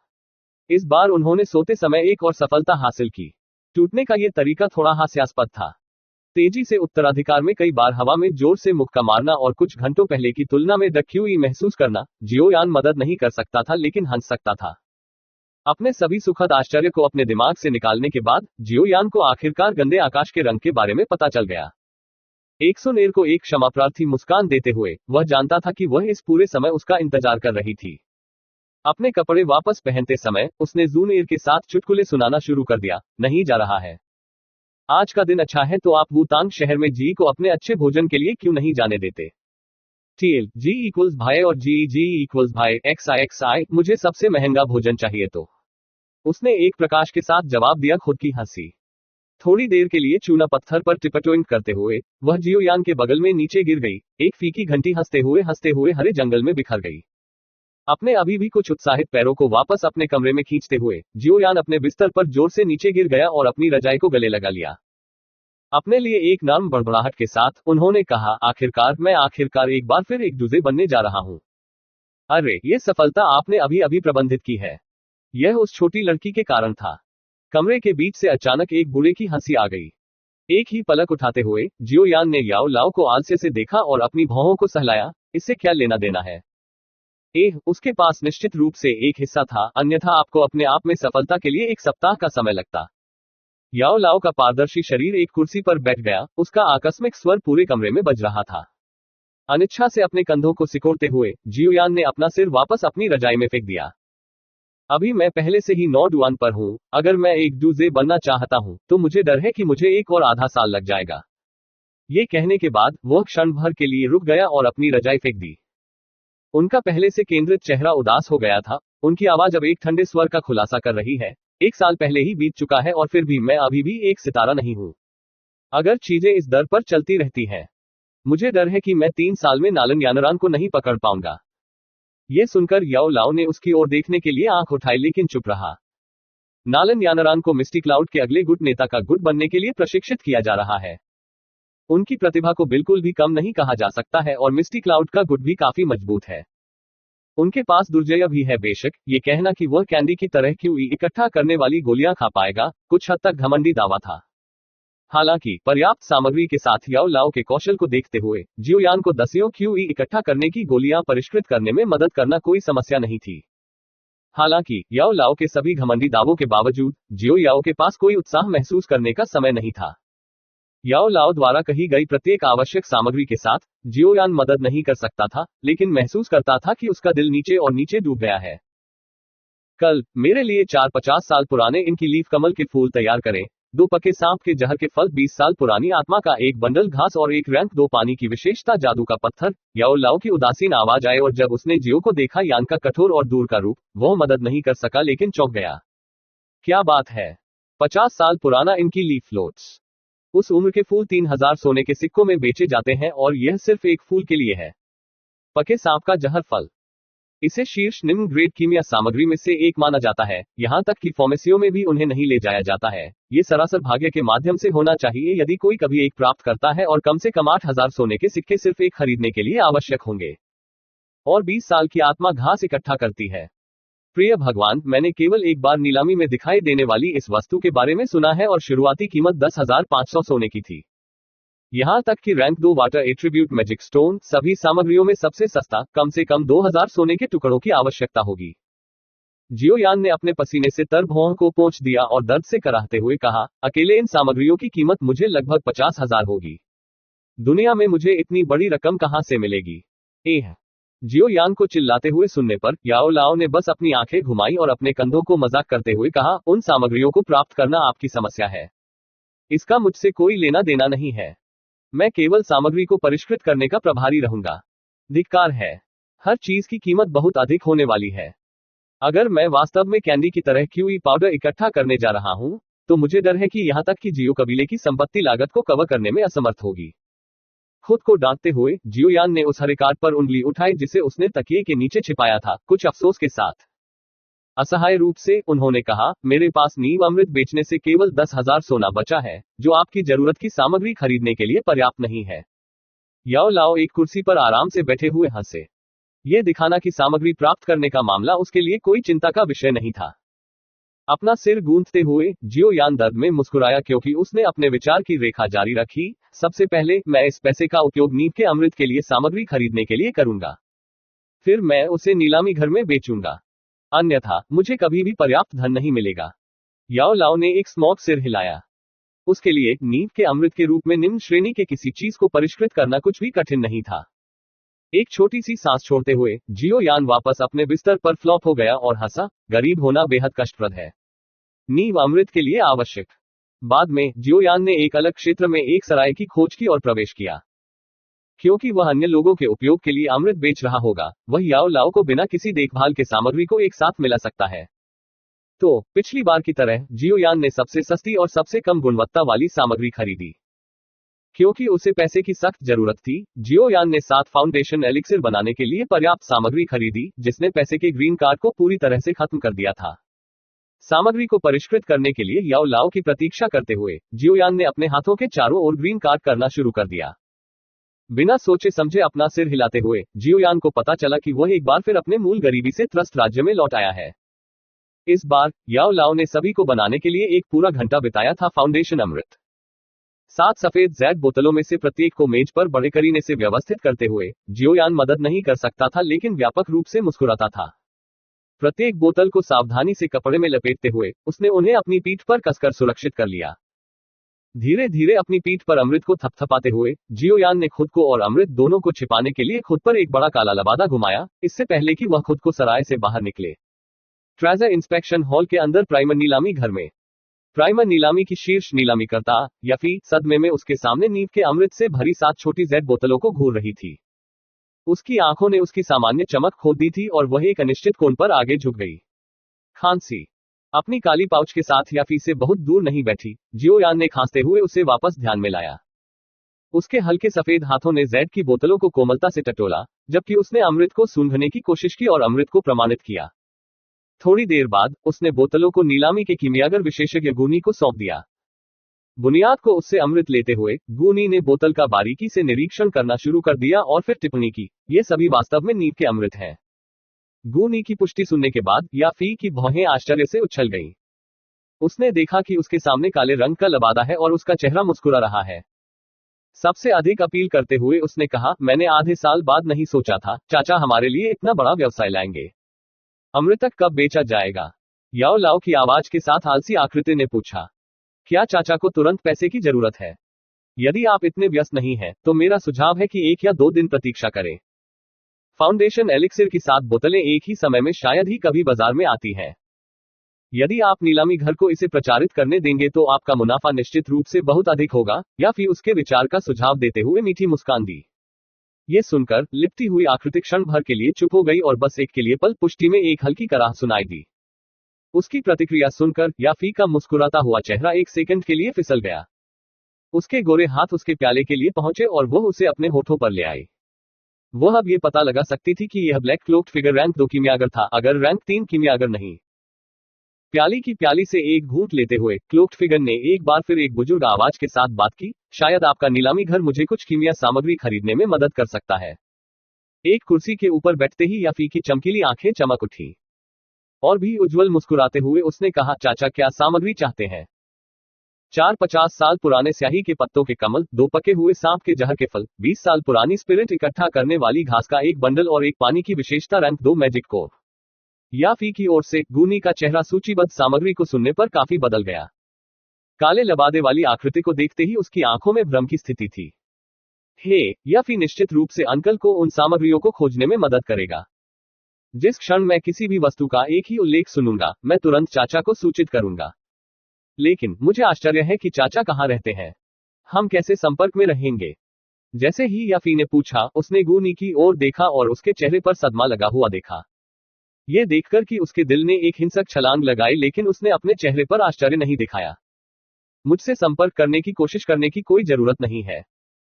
इस बार उन्होंने सोते समय एक और सफलता हासिल की। टूटने का यह तरीका थोड़ा हास्यास्पद था। तेजी से उत्तराधिकार में कई बार हवा में जोर से मुक्का मारना और कुछ घंटों पहले की तुलना में द क्यूई महसूस करना। जियोयान मदद नहीं कर सकता था लेकिन हंस सकता था। अपने सभी सुखद आश्चर्य को अपने दिमाग से निकालने के बाद, जियोयान को आखिरकार गंदे आकाश के रंग के बारे में पता चल गया। एक्सोनेर को एक क्षमाप्रार्थी मुस्कान देते हुए, वह जानता था कि वह इस पूरे समय उसका इंतजार कर रही थी। अपने कपड़े वापस पहनते समय, उसने जूनेर के साथ चुटकुले सुनाना शुरू कर दिया। नहीं जा रहा है? आज का दिन अच्छा है तो आप वुतांग शहर में जी को अपने अच्छे भोजन के लिए क्यों नहीं जाने देते? टीएल जी इक्वल्स भाई और जी इक्वल्स भाई XI मुझे सबसे महंगा भोजन चाहिए तो। उसने एक प्रकाश के साथ जवाब दिया, खुद की हंसी। थोड़ी देर के लिए चूना पत्थर पर टिपटोइंग करते हुए, वह जियोयान के बगल में नीचे गिर गई। एक फीकी घंटी हंसते हुए हरे जंगल में बिखर गई। अपने अभी भी कुछ उत्साहित पैरों को वापस अपने कमरे में खींचते हुए, जियोयान अपने बिस्तर पर जोर से नीचे गिर गया और अपनी रजाई को गले लगा लिया। अपने लिए एक नर्म बड़बड़ाहट के साथ उन्होंने कहा, मैं आखिरकार एक बार फिर एक डूजे बनने जा रहा हूं। अरे, ये सफलता आपने अभी अभी प्रबंधित की है। यह उस छोटी लड़की के कारण था। कमरे के बीच से अचानक एक बूढ़े की हंसी आ गई। एक ही पलक उठाते हुए, जियोयान ने याओ लाओ को आलस्य से देखा और अपनी भौहों को सहलाया। इससे क्या लेना देना है? उसके पास निश्चित रूप से एक हिस्सा था, अन्यथा आपको अपने आप में सफलता के लिए 1 सप्ताह का समय लगता। याओ लाओ का पारदर्शी शरीर एक कुर्सी पर बैठ गया। उसका आकस्मिक स्वर पूरे कमरे में बज रहा था। अनिच्छा से अपने कंधों को सिकोड़ते हुए, जियोयान ने अपना सिर वापस अपनी रजाई में फेंक दिया। अभी मैं पहले से ही नोड 1 पर हूँ, अगर मैं एक डूजे बनना चाहता हूँ तो मुझे डर है कि मुझे एक और आधा साल लग जाएगा। ये कहने के बाद वह क्षण भर के लिए रुक गया और अपनी रजाई फेंक दी। उनका पहले से केंद्रित चेहरा उदास हो गया था। उनकी आवाज अब एक ठंडे स्वर का खुलासा कर रही है। 1 साल पहले ही बीत चुका है और फिर भी मैं अभी भी एक सितारा नहीं हूँ। अगर चीजें इस दर पर चलती रहती हैं, मुझे डर है कि मैं 3 साल में नालन यानरान को नहीं पकड़ पाऊंगा। यह सुनकर याओ लाओ ने उसकी ओर देखने के लिए आंख उठाई लेकिन चुप रहा। नालन यानरान को मिस्टी क्लाउड के अगले गुट नेता का गुट बनने के लिए प्रशिक्षित किया जा रहा है। उनकी प्रतिभा को बिल्कुल भी कम नहीं कहा जा सकता है और मिस्टी क्लाउड का गुट भी काफी मजबूत है। उनके पास दुर्जय भी है। बेशक ये कहना कि वह कैंडी की तरह क्यूई इकट्ठा करने वाली गोलियां खा पाएगा कुछ हद तक घमंडी दावा था। हालांकि पर्याप्त सामग्री के साथ याओ लाओ के कौशल को देखते हुए जियोयान को दसियों क्यूई इकट्ठा करने की गोलियां परिष्कृत करने में मदद करना कोई समस्या नहीं थी। हालांकि याओ लाओ के सभी घमंडी दावों के बावजूद जियो याओ के पास कोई उत्साह महसूस करने का समय नहीं था। याओ लाओ द्वारा कही गई प्रत्येक आवश्यक सामग्री के साथ जियोयान मदद नहीं कर सकता था, लेकिन महसूस करता था कि उसका दिल नीचे और नीचे डूब गया है। कल मेरे लिए 4-50 साल पुराने इनकी लीफ कमल के फूल तैयार करें, 2 पके सांप के जहर के फल, 20 साल पुरानी आत्मा का एक बंडल घास और एक रैंक 2 पानी की विशेषता जादू का पत्थर। याओ लाओ की उदासीन आवाज आए और जब उसने जियो को देखा यान का कठोर और दूर का रूप, वह मदद नहीं कर सका लेकिन चौंक गया। क्या बात है, 50 साल पुराना इनकी लीफ फ्लोट्स। उस उम्र के फूल 3000 सोने के सिक्कों में बेचे जाते हैं और यह सिर्फ एक फूल के लिए है। पके सांप का जहर फल, इसे शीर्ष निम्न ग्रेड कीमिया सामग्री में से एक माना जाता है, यहां तक कि फार्मेसियों में भी उन्हें नहीं ले जाया जाता है। ये सरासर भाग्य के माध्यम से होना चाहिए यदि कोई कभी एक प्राप्त करता है और कम से कम 8000 सोने के सिक्के सिर्फ एक खरीदने के लिए आवश्यक होंगे। और 20 साल की आत्मा घास इकट्ठा करती है। प्रिय भगवान, मैंने केवल एक बार नीलामी में दिखाई देने वाली इस वस्तु के बारे में सुना है और शुरुआती कीमत 10,500 सोने की थी। यहां तक कि rank 2 water attribute magic stone सभी सामग्रियों में सबसे सस्ता, कम से कम 2000 सोने के टुकड़ों की आवश्यकता होगी। जियोयान ने अपने पसीने से तर भौं को पोंछ दिया और दर्द से कराहते हुए कहा, अकेले इन सामग्रियों की कीमत मुझे लगभग 50,000 होगी। दुनिया में मुझे इतनी बड़ी रकम कहां से मिलेगी? एह। जियोयान को चिल्लाते हुए सुनने पर याओ लाओ ने बस अपनी आंखें घुमाई और अपने कंधों को मजाक करते हुए कहा, उन सामग्रियों को प्राप्त करना आपकी समस्या है। इसका मुझसे कोई लेना देना नहीं है। मैं केवल सामग्री को परिष्कृत करने का प्रभारी रहूंगा। धिक्कार है। हर चीज की कीमत बहुत अधिक होने वाली है। अगर मैं वास्तव में कैंडी की तरह क्यूई पाउडर इकट्ठा करने जा रहा हूं, तो मुझे डर है कि यहां तक कि जियो कबीले की संपत्ति लागत को कवर करने में असमर्थ होगी। खुद को डांटते हुए जियोयान ने उस हरे कार्ड पर उंगली उठाई जिसे उसने तकिए के नीचे छिपाया था, कुछ अफसोस के साथ। असहाय रूप से उन्होंने कहा, मेरे पास नीम अमृत बेचने से केवल 10,000 सोना बचा है, जो आपकी जरूरत की सामग्री खरीदने के लिए पर्याप्त नहीं है। याओ लाओ एक कुर्सी पर आराम से बैठे हुए हंसे। यह दिखाना कि सामग्री प्राप्त करने का मामला उसके लिए कोई चिंता का विषय नहीं था। अपना सिर गूंथते हुए जियोयान दर्द में मुस्कुराया क्योंकि उसने अपने विचार की रेखा जारी रखी। सबसे पहले मैं इस पैसे का उपयोग नीम के अमृत के लिए सामग्री खरीदने के लिए करूंगा। फिर मैं उसे नीलामी घर में बेचूंगा। अन्यथा मुझे कभी भी पर्याप्त धन नहीं मिलेगा। याओ लाओ ने एक स्मॉक सिर हिलाया। उसके लिए नीम के अमृत के रूप में निम्न श्रेणी के किसी चीज को परिष्कृत करना कुछ भी कठिन नहीं था। एक छोटी सी सांस छोड़ते हुए जियोयान वापस अपने बिस्तर पर फ्लॉप हो गया और हंसा, गरीब होना बेहद कष्टप्रद है। नीम अमृत के लिए आवश्यक। बाद में जियोयान ने एक अलग क्षेत्र में एक सराय की खोज की और प्रवेश किया। क्योंकि वह अन्य लोगों के उपयोग के लिए अमृत बेच रहा होगा, वह याओ लाओ को बिना किसी देखभाल के सामग्री को एक साथ मिला सकता है। तो पिछली बार की तरह जियोयान ने सबसे सस्ती और सबसे कम गुणवत्ता वाली सामग्री खरीदी। क्योंकि उसे पैसे की सख्त जरूरत थी, जियोयान ने 7 फाउंडेशन एलिक्सिर बनाने के लिए पर्याप्त सामग्री खरीदी, जिसने पैसे के ग्रीन कार्ड को पूरी तरह से खत्म कर दिया था। सामग्री को परिष्कृत करने के लिए याओ लाओ की प्रतीक्षा करते हुए जियोयान ने अपने हाथों के चारों ओर ग्रीन कार्ड करना शुरू कर दिया। बिना सोचे समझे अपना सिर हिलाते हुए जियोयान को पता चला कि वह एक बार फिर अपने मूल गरीबी से त्रस्त राज्य में लौट आया है। इस बार याओ लाओ ने सभी को बनाने के लिए एक पूरा घंटा बिताया था। फाउंडेशन अमृत 7 सफेद जैड बोतलों में से प्रत्येक को मेज पर बड़े करीने से व्यवस्थित करते हुए जियोयान मदद नहीं कर सकता था, लेकिन व्यापक रूप से मुस्कुराता था। प्रत्येक बोतल को सावधानी से कपड़े में लपेटते हुए उसने उन्हें अपनी पीठ पर कसकर सुरक्षित कर लिया। धीरे धीरे अपनी पीठ पर अमृत को थपथपाते हुए जियोयान ने खुद को और अमृत दोनों को छिपाने के लिए खुद पर एक बड़ा काला लबादा घुमाया, इससे पहले कि वह खुद को सराय से बाहर निकले। ट्रेजर इंस्पेक्शन हॉल के अंदर प्राइमर नीलामी घर में प्राइमर नीलामी की शीर्ष नीलामीकर्ता याफी सदमे में उसके सामने नींव के अमृत से भरी 7 छोटी जेड बोतलों को घूर रही थी। उसकी आंखों ने उसकी सामान्य चमक खो दी थी और वह एक अनिश्चित कोण पर आगे झुक गई। खांसी। अपनी काली पाउच के साथ याफी से बहुत दूर नहीं बैठी, जियोयान ने खांसते हुए उसे वापस ध्यान में लाया। उसके हल्के सफेद हाथों ने जेड की बोतलों को कोमलता से टटोला, जबकि उसने अमृत को सूंघने की कोशिश की और अमृत को प्रमाणित किया। थोड़ी देर बाद उसने बोतलों को नीलामी के कीमियागर विशेषज्ञ गूनी को सौंप दिया। बुनियाद को उससे अमृत लेते हुए गूनी ने बोतल का बारीकी से निरीक्षण करना शुरू कर दिया और फिर टिप्पणी की, ये सभी वास्तव में नींव के अमृत हैं। गूनी की पुष्टि सुनने के बाद याफी की भौहें आश्चर्य से उछल गईं। उसने देखा कि उसके सामने काले रंग का लबादा है और उसका चेहरा मुस्कुरा रहा है। सबसे अधिक अपील करते हुए उसने कहा, मैंने आधे साल बाद नहीं सोचा था चाचा हमारे लिए इतना बड़ा व्यवसाय लाएंगे। अमृतक कब बेचा जाएगा? याओ लाओ की आवाज के साथ आलसी आकृति ने पूछा। क्या चाचा को तुरंत पैसे की जरूरत है? यदि आप इतने व्यस्त नहीं हैं, तो मेरा सुझाव है कि 1 या 2 दिन प्रतीक्षा करें। फाउंडेशन एलिक्सिर की 7 बोतलें एक ही समय में शायद ही कभी बाजार में आती हैं। यदि आप नीलामी घर को इसे प्रचारित करने देंगे तो आपका मुनाफा निश्चित रूप से बहुत अधिक होगा, या फिर उसके विचार का सुझाव देते हुए मीठी मुस्कान दी। ये सुनकर लिपटी हुई आकृति क्षण भर के लिए चुप हो गई और बस एक के लिए पल पुष्टि में एक हल्की कराह सुनाई दी। उसकी प्रतिक्रिया सुनकर याफी का मुस्कुराता हुआ चेहरा 1 सेकंड के लिए फिसल गया। उसके गोरे हाथ उसके प्याले के लिए पहुंचे और वह उसे अपने होठों पर ले आई। वह अब ये पता लगा सकती थी कि यह ब्लैक क्लोक्ड फिगर रैंक 2 कीमियागर था, अगर रैंक 3 कीमियागर नहीं। प्याली की प्याली से एक घूंट लेते हुए क्लोक्ड फिगर ने एक बार फिर एक बुजुर्ग आवाज के साथ बात की, शायद आपका नीलामी घर मुझे कुछ कीमिया सामग्री खरीदने में मदद कर सकता है। एक कुर्सी के ऊपर बैठते ही याफी की चमकीली आंखें चमक उठी। और भी उज्जवल मुस्कुराते हुए उसने कहा, चाचा क्या सामग्री चाहते हैं? 450 साल पुराने स्याही के पत्तों के कमल, 2 पके हुए सांप के जहर के फल, 20 साल पुरानी स्पिरिट इकट्ठा करने वाली घास का एक बंडल और एक पानी की विशेषता रैंक 2 मैजिक कोर। याफी की ओर से गूनी का चेहरा सूचीबद्ध सामग्री को सुनने पर काफी बदल गया। काले लबादे वाली आकृति को देखते ही उसकी आंखों में भ्रम की स्थिति थी। हे, याफी निश्चित रूप से अंकल को उन सामग्रियों को खोजने में मदद करेगा। जिस क्षण मैं किसी भी वस्तु का एक ही उल्लेख सुनूंगा, मैं तुरंत चाचा को सूचित करूंगा। लेकिन मुझे आश्चर्य है कि चाचा कहाँ रहते हैं। हम कैसे संपर्क में रहेंगे? जैसे ही याफी ने पूछा, उसने गूनी की ओर देखा और उसके चेहरे पर सदमा लगा हुआ देखा। यह देखकर कि उसके दिल ने एक हिंसक छलांग लगाई, लेकिन उसने अपने चेहरे पर आश्चर्य नहीं दिखाया। मुझसे संपर्क करने की कोशिश करने की कोई जरूरत नहीं है।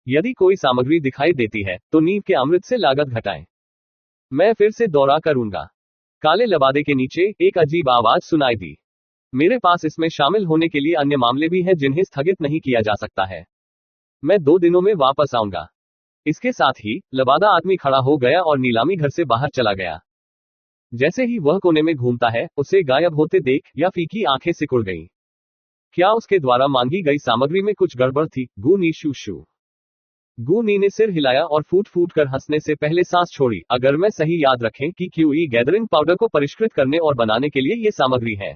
यदि कोई सामग्री दिखाई देती है तो नींव के अमृत से लागत घटाएं। मैं फिर से दौरा करूंगा। काले लबादे के नीचे एक अजीब आवाज सुनाई दी। मेरे पास इसमें शामिल होने के लिए अन्य मामले भी हैं जिन्हें स्थगित नहीं किया जा सकता है। मैं 2 दिनों में वापस आऊंगा। इसके साथ ही लबादा आदमी खड़ा हो गया और नीलामी घर से बाहर चला गया। जैसे ही वह कोने में घूमता है, उसे गायब होते देख याफी की आंखें सिकुड़ गईं। क्या उसके द्वारा मांगी गई सामग्री में कुछ गड़बड़ थी? गूनी शू। गूनी ने सिर हिलाया और फूट फूट कर हंसने से पहले सांस छोड़ी। अगर मैं सही याद रखें कि क्यूई गैदरिंग पाउडर को परिष्कृत करने और बनाने के लिए ये सामग्री है।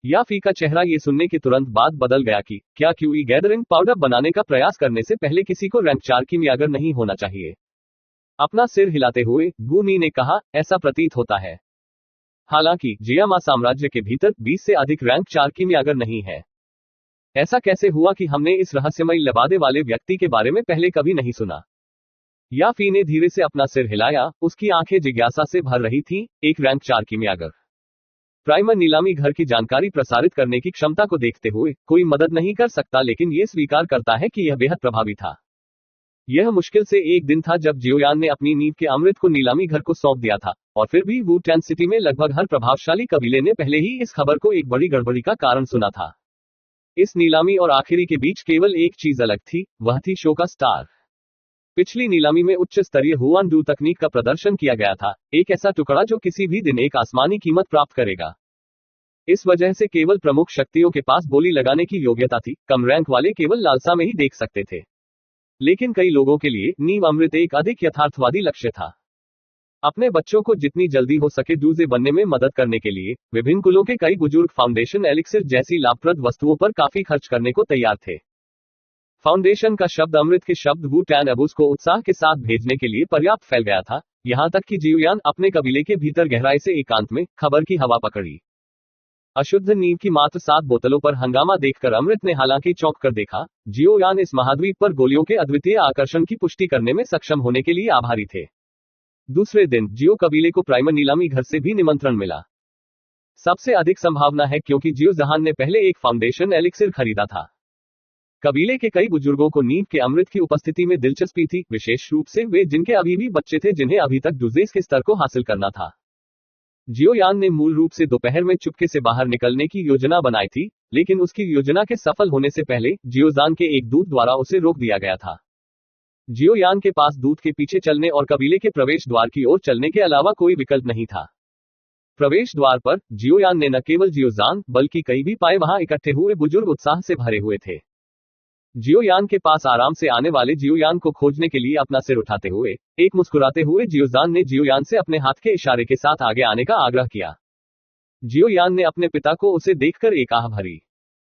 याफी का चेहरा ये सुनने के तुरंत बाद बदल गया कि क्या क्यूई गैदरिंग पाउडर बनाने का प्रयास करने से पहले किसी को रैंक 4 कीमियागर नहीं होना चाहिए? अपना सिर हिलाते हुए गूनी ने कहा, ऐसा प्रतीत होता है। हालांकि जियामा साम्राज्य के भीतर 20 से अधिक रैंक 4 कीमियागर नहीं है। ऐसा कैसे हुआ कि हमने इस रहस्यमयी लबादे वाले व्यक्ति के बारे में पहले कभी नहीं सुना? याफी ने धीरे से अपना सिर हिलाया, उसकी आंखें जिज्ञासा से भर रही थीं। एक रैंक 4 कीमियागर प्राइमर नीलामी घर की जानकारी प्रसारित करने की क्षमता को देखते हुए कोई मदद नहीं कर सकता, लेकिन यह स्वीकार करता है कि यह बेहद प्रभावी था। यह मुश्किल से एक दिन था जब जियोयान ने अपनी नींव के अमृत को नीलामी घर को सौंप दिया था, और फिर भी वुटान सिटी में लगभग हर प्रभावशाली कबीले ने पहले ही इस खबर को एक बड़ी गड़बड़ी का कारण सुना था। इस नीलामी और आखिरी के बीच केवल एक चीज अलग थी, वह थी शो का स्टार। पिछली नीलामी में उच्च स्तरीय हुआन डू तकनीक का प्रदर्शन किया गया था, एक ऐसा टुकड़ा जो किसी भी दिन एक आसमानी कीमत प्राप्त करेगा। इस वजह से केवल प्रमुख शक्तियों के पास बोली लगाने की योग्यता थी, कम रैंक वाले केवल लालसा में ही देख सकते थे। लेकिन कई लोगों के लिए नींव अमृत एक अधिक यथार्थवादी लक्ष्य था। अपने बच्चों को जितनी जल्दी हो सके डूजे बनने में मदद करने के लिए विभिन्न कुलों के कई बुजुर्ग फाउंडेशन एलिक्सिर जैसी लाभप्रद वस्तुओं पर काफी खर्च करने को तैयार थे। फाउंडेशन का शब्द अमृत के शब्द वुटान अबूस को उत्साह के साथ भेजने के लिए पर्याप्त फैल गया था, यहाँ तक कि जियोयान अपने कबीले के भीतर गहराई से एकांत में खबर की हवा पकड़ी। अशुद्ध नींव की मात्र 7 बोतलों पर हंगामा देखकर अमृत ने हालांकि चौंक कर देखा। जियोयान इस महाद्वीप पर गोलियों के अद्वितीय आकर्षण की पुष्टि करने में सक्षम होने के लिए आभारी थे। दूसरे दिन जियो कबीले को प्राइमर नीलामी घर से भी निमंत्रण मिला। सबसे अधिक संभावना है क्योंकि जियो जहान ने पहले एक फाउंडेशन एलिक्सिर खरीदा था। कबीले के कई बुजुर्गों को नींव के अमृत की उपस्थिति में दिलचस्पी थी, विशेष रूप से वे जिनके अभी भी बच्चे थे जिन्हें अभी तक डुजेस के स्तर को हासिल करना था। जियोयान ने मूल रूप से दोपहर में चुपके से बाहर निकलने की योजना बनाई थी, लेकिन उसकी योजना के सफल होने से पहले जियोजान के एक दूत द्वारा उसे रोक दिया गया था। जियोयान के पास दूत के पीछे चलने और कबीले के प्रवेश द्वार की ओर चलने के अलावा कोई विकल्प नहीं था। प्रवेश द्वार पर जियोयान ने न केवल जियोजान बल्कि कई भी पाए वहां इकट्ठे हुए बुजुर्ग उत्साह से भरे हुए थे। जियोयान के पास आराम से आने वाले जियोयान को खोजने के लिए अपना सिर उठाते हुए एक मुस्कुराते हुए जियोजान ने जियोयान से अपने हाथ के इशारे के साथ आगे आने का आग्रह किया। जियोयान ने अपने पिता को उसे देखकर एक आह भरी।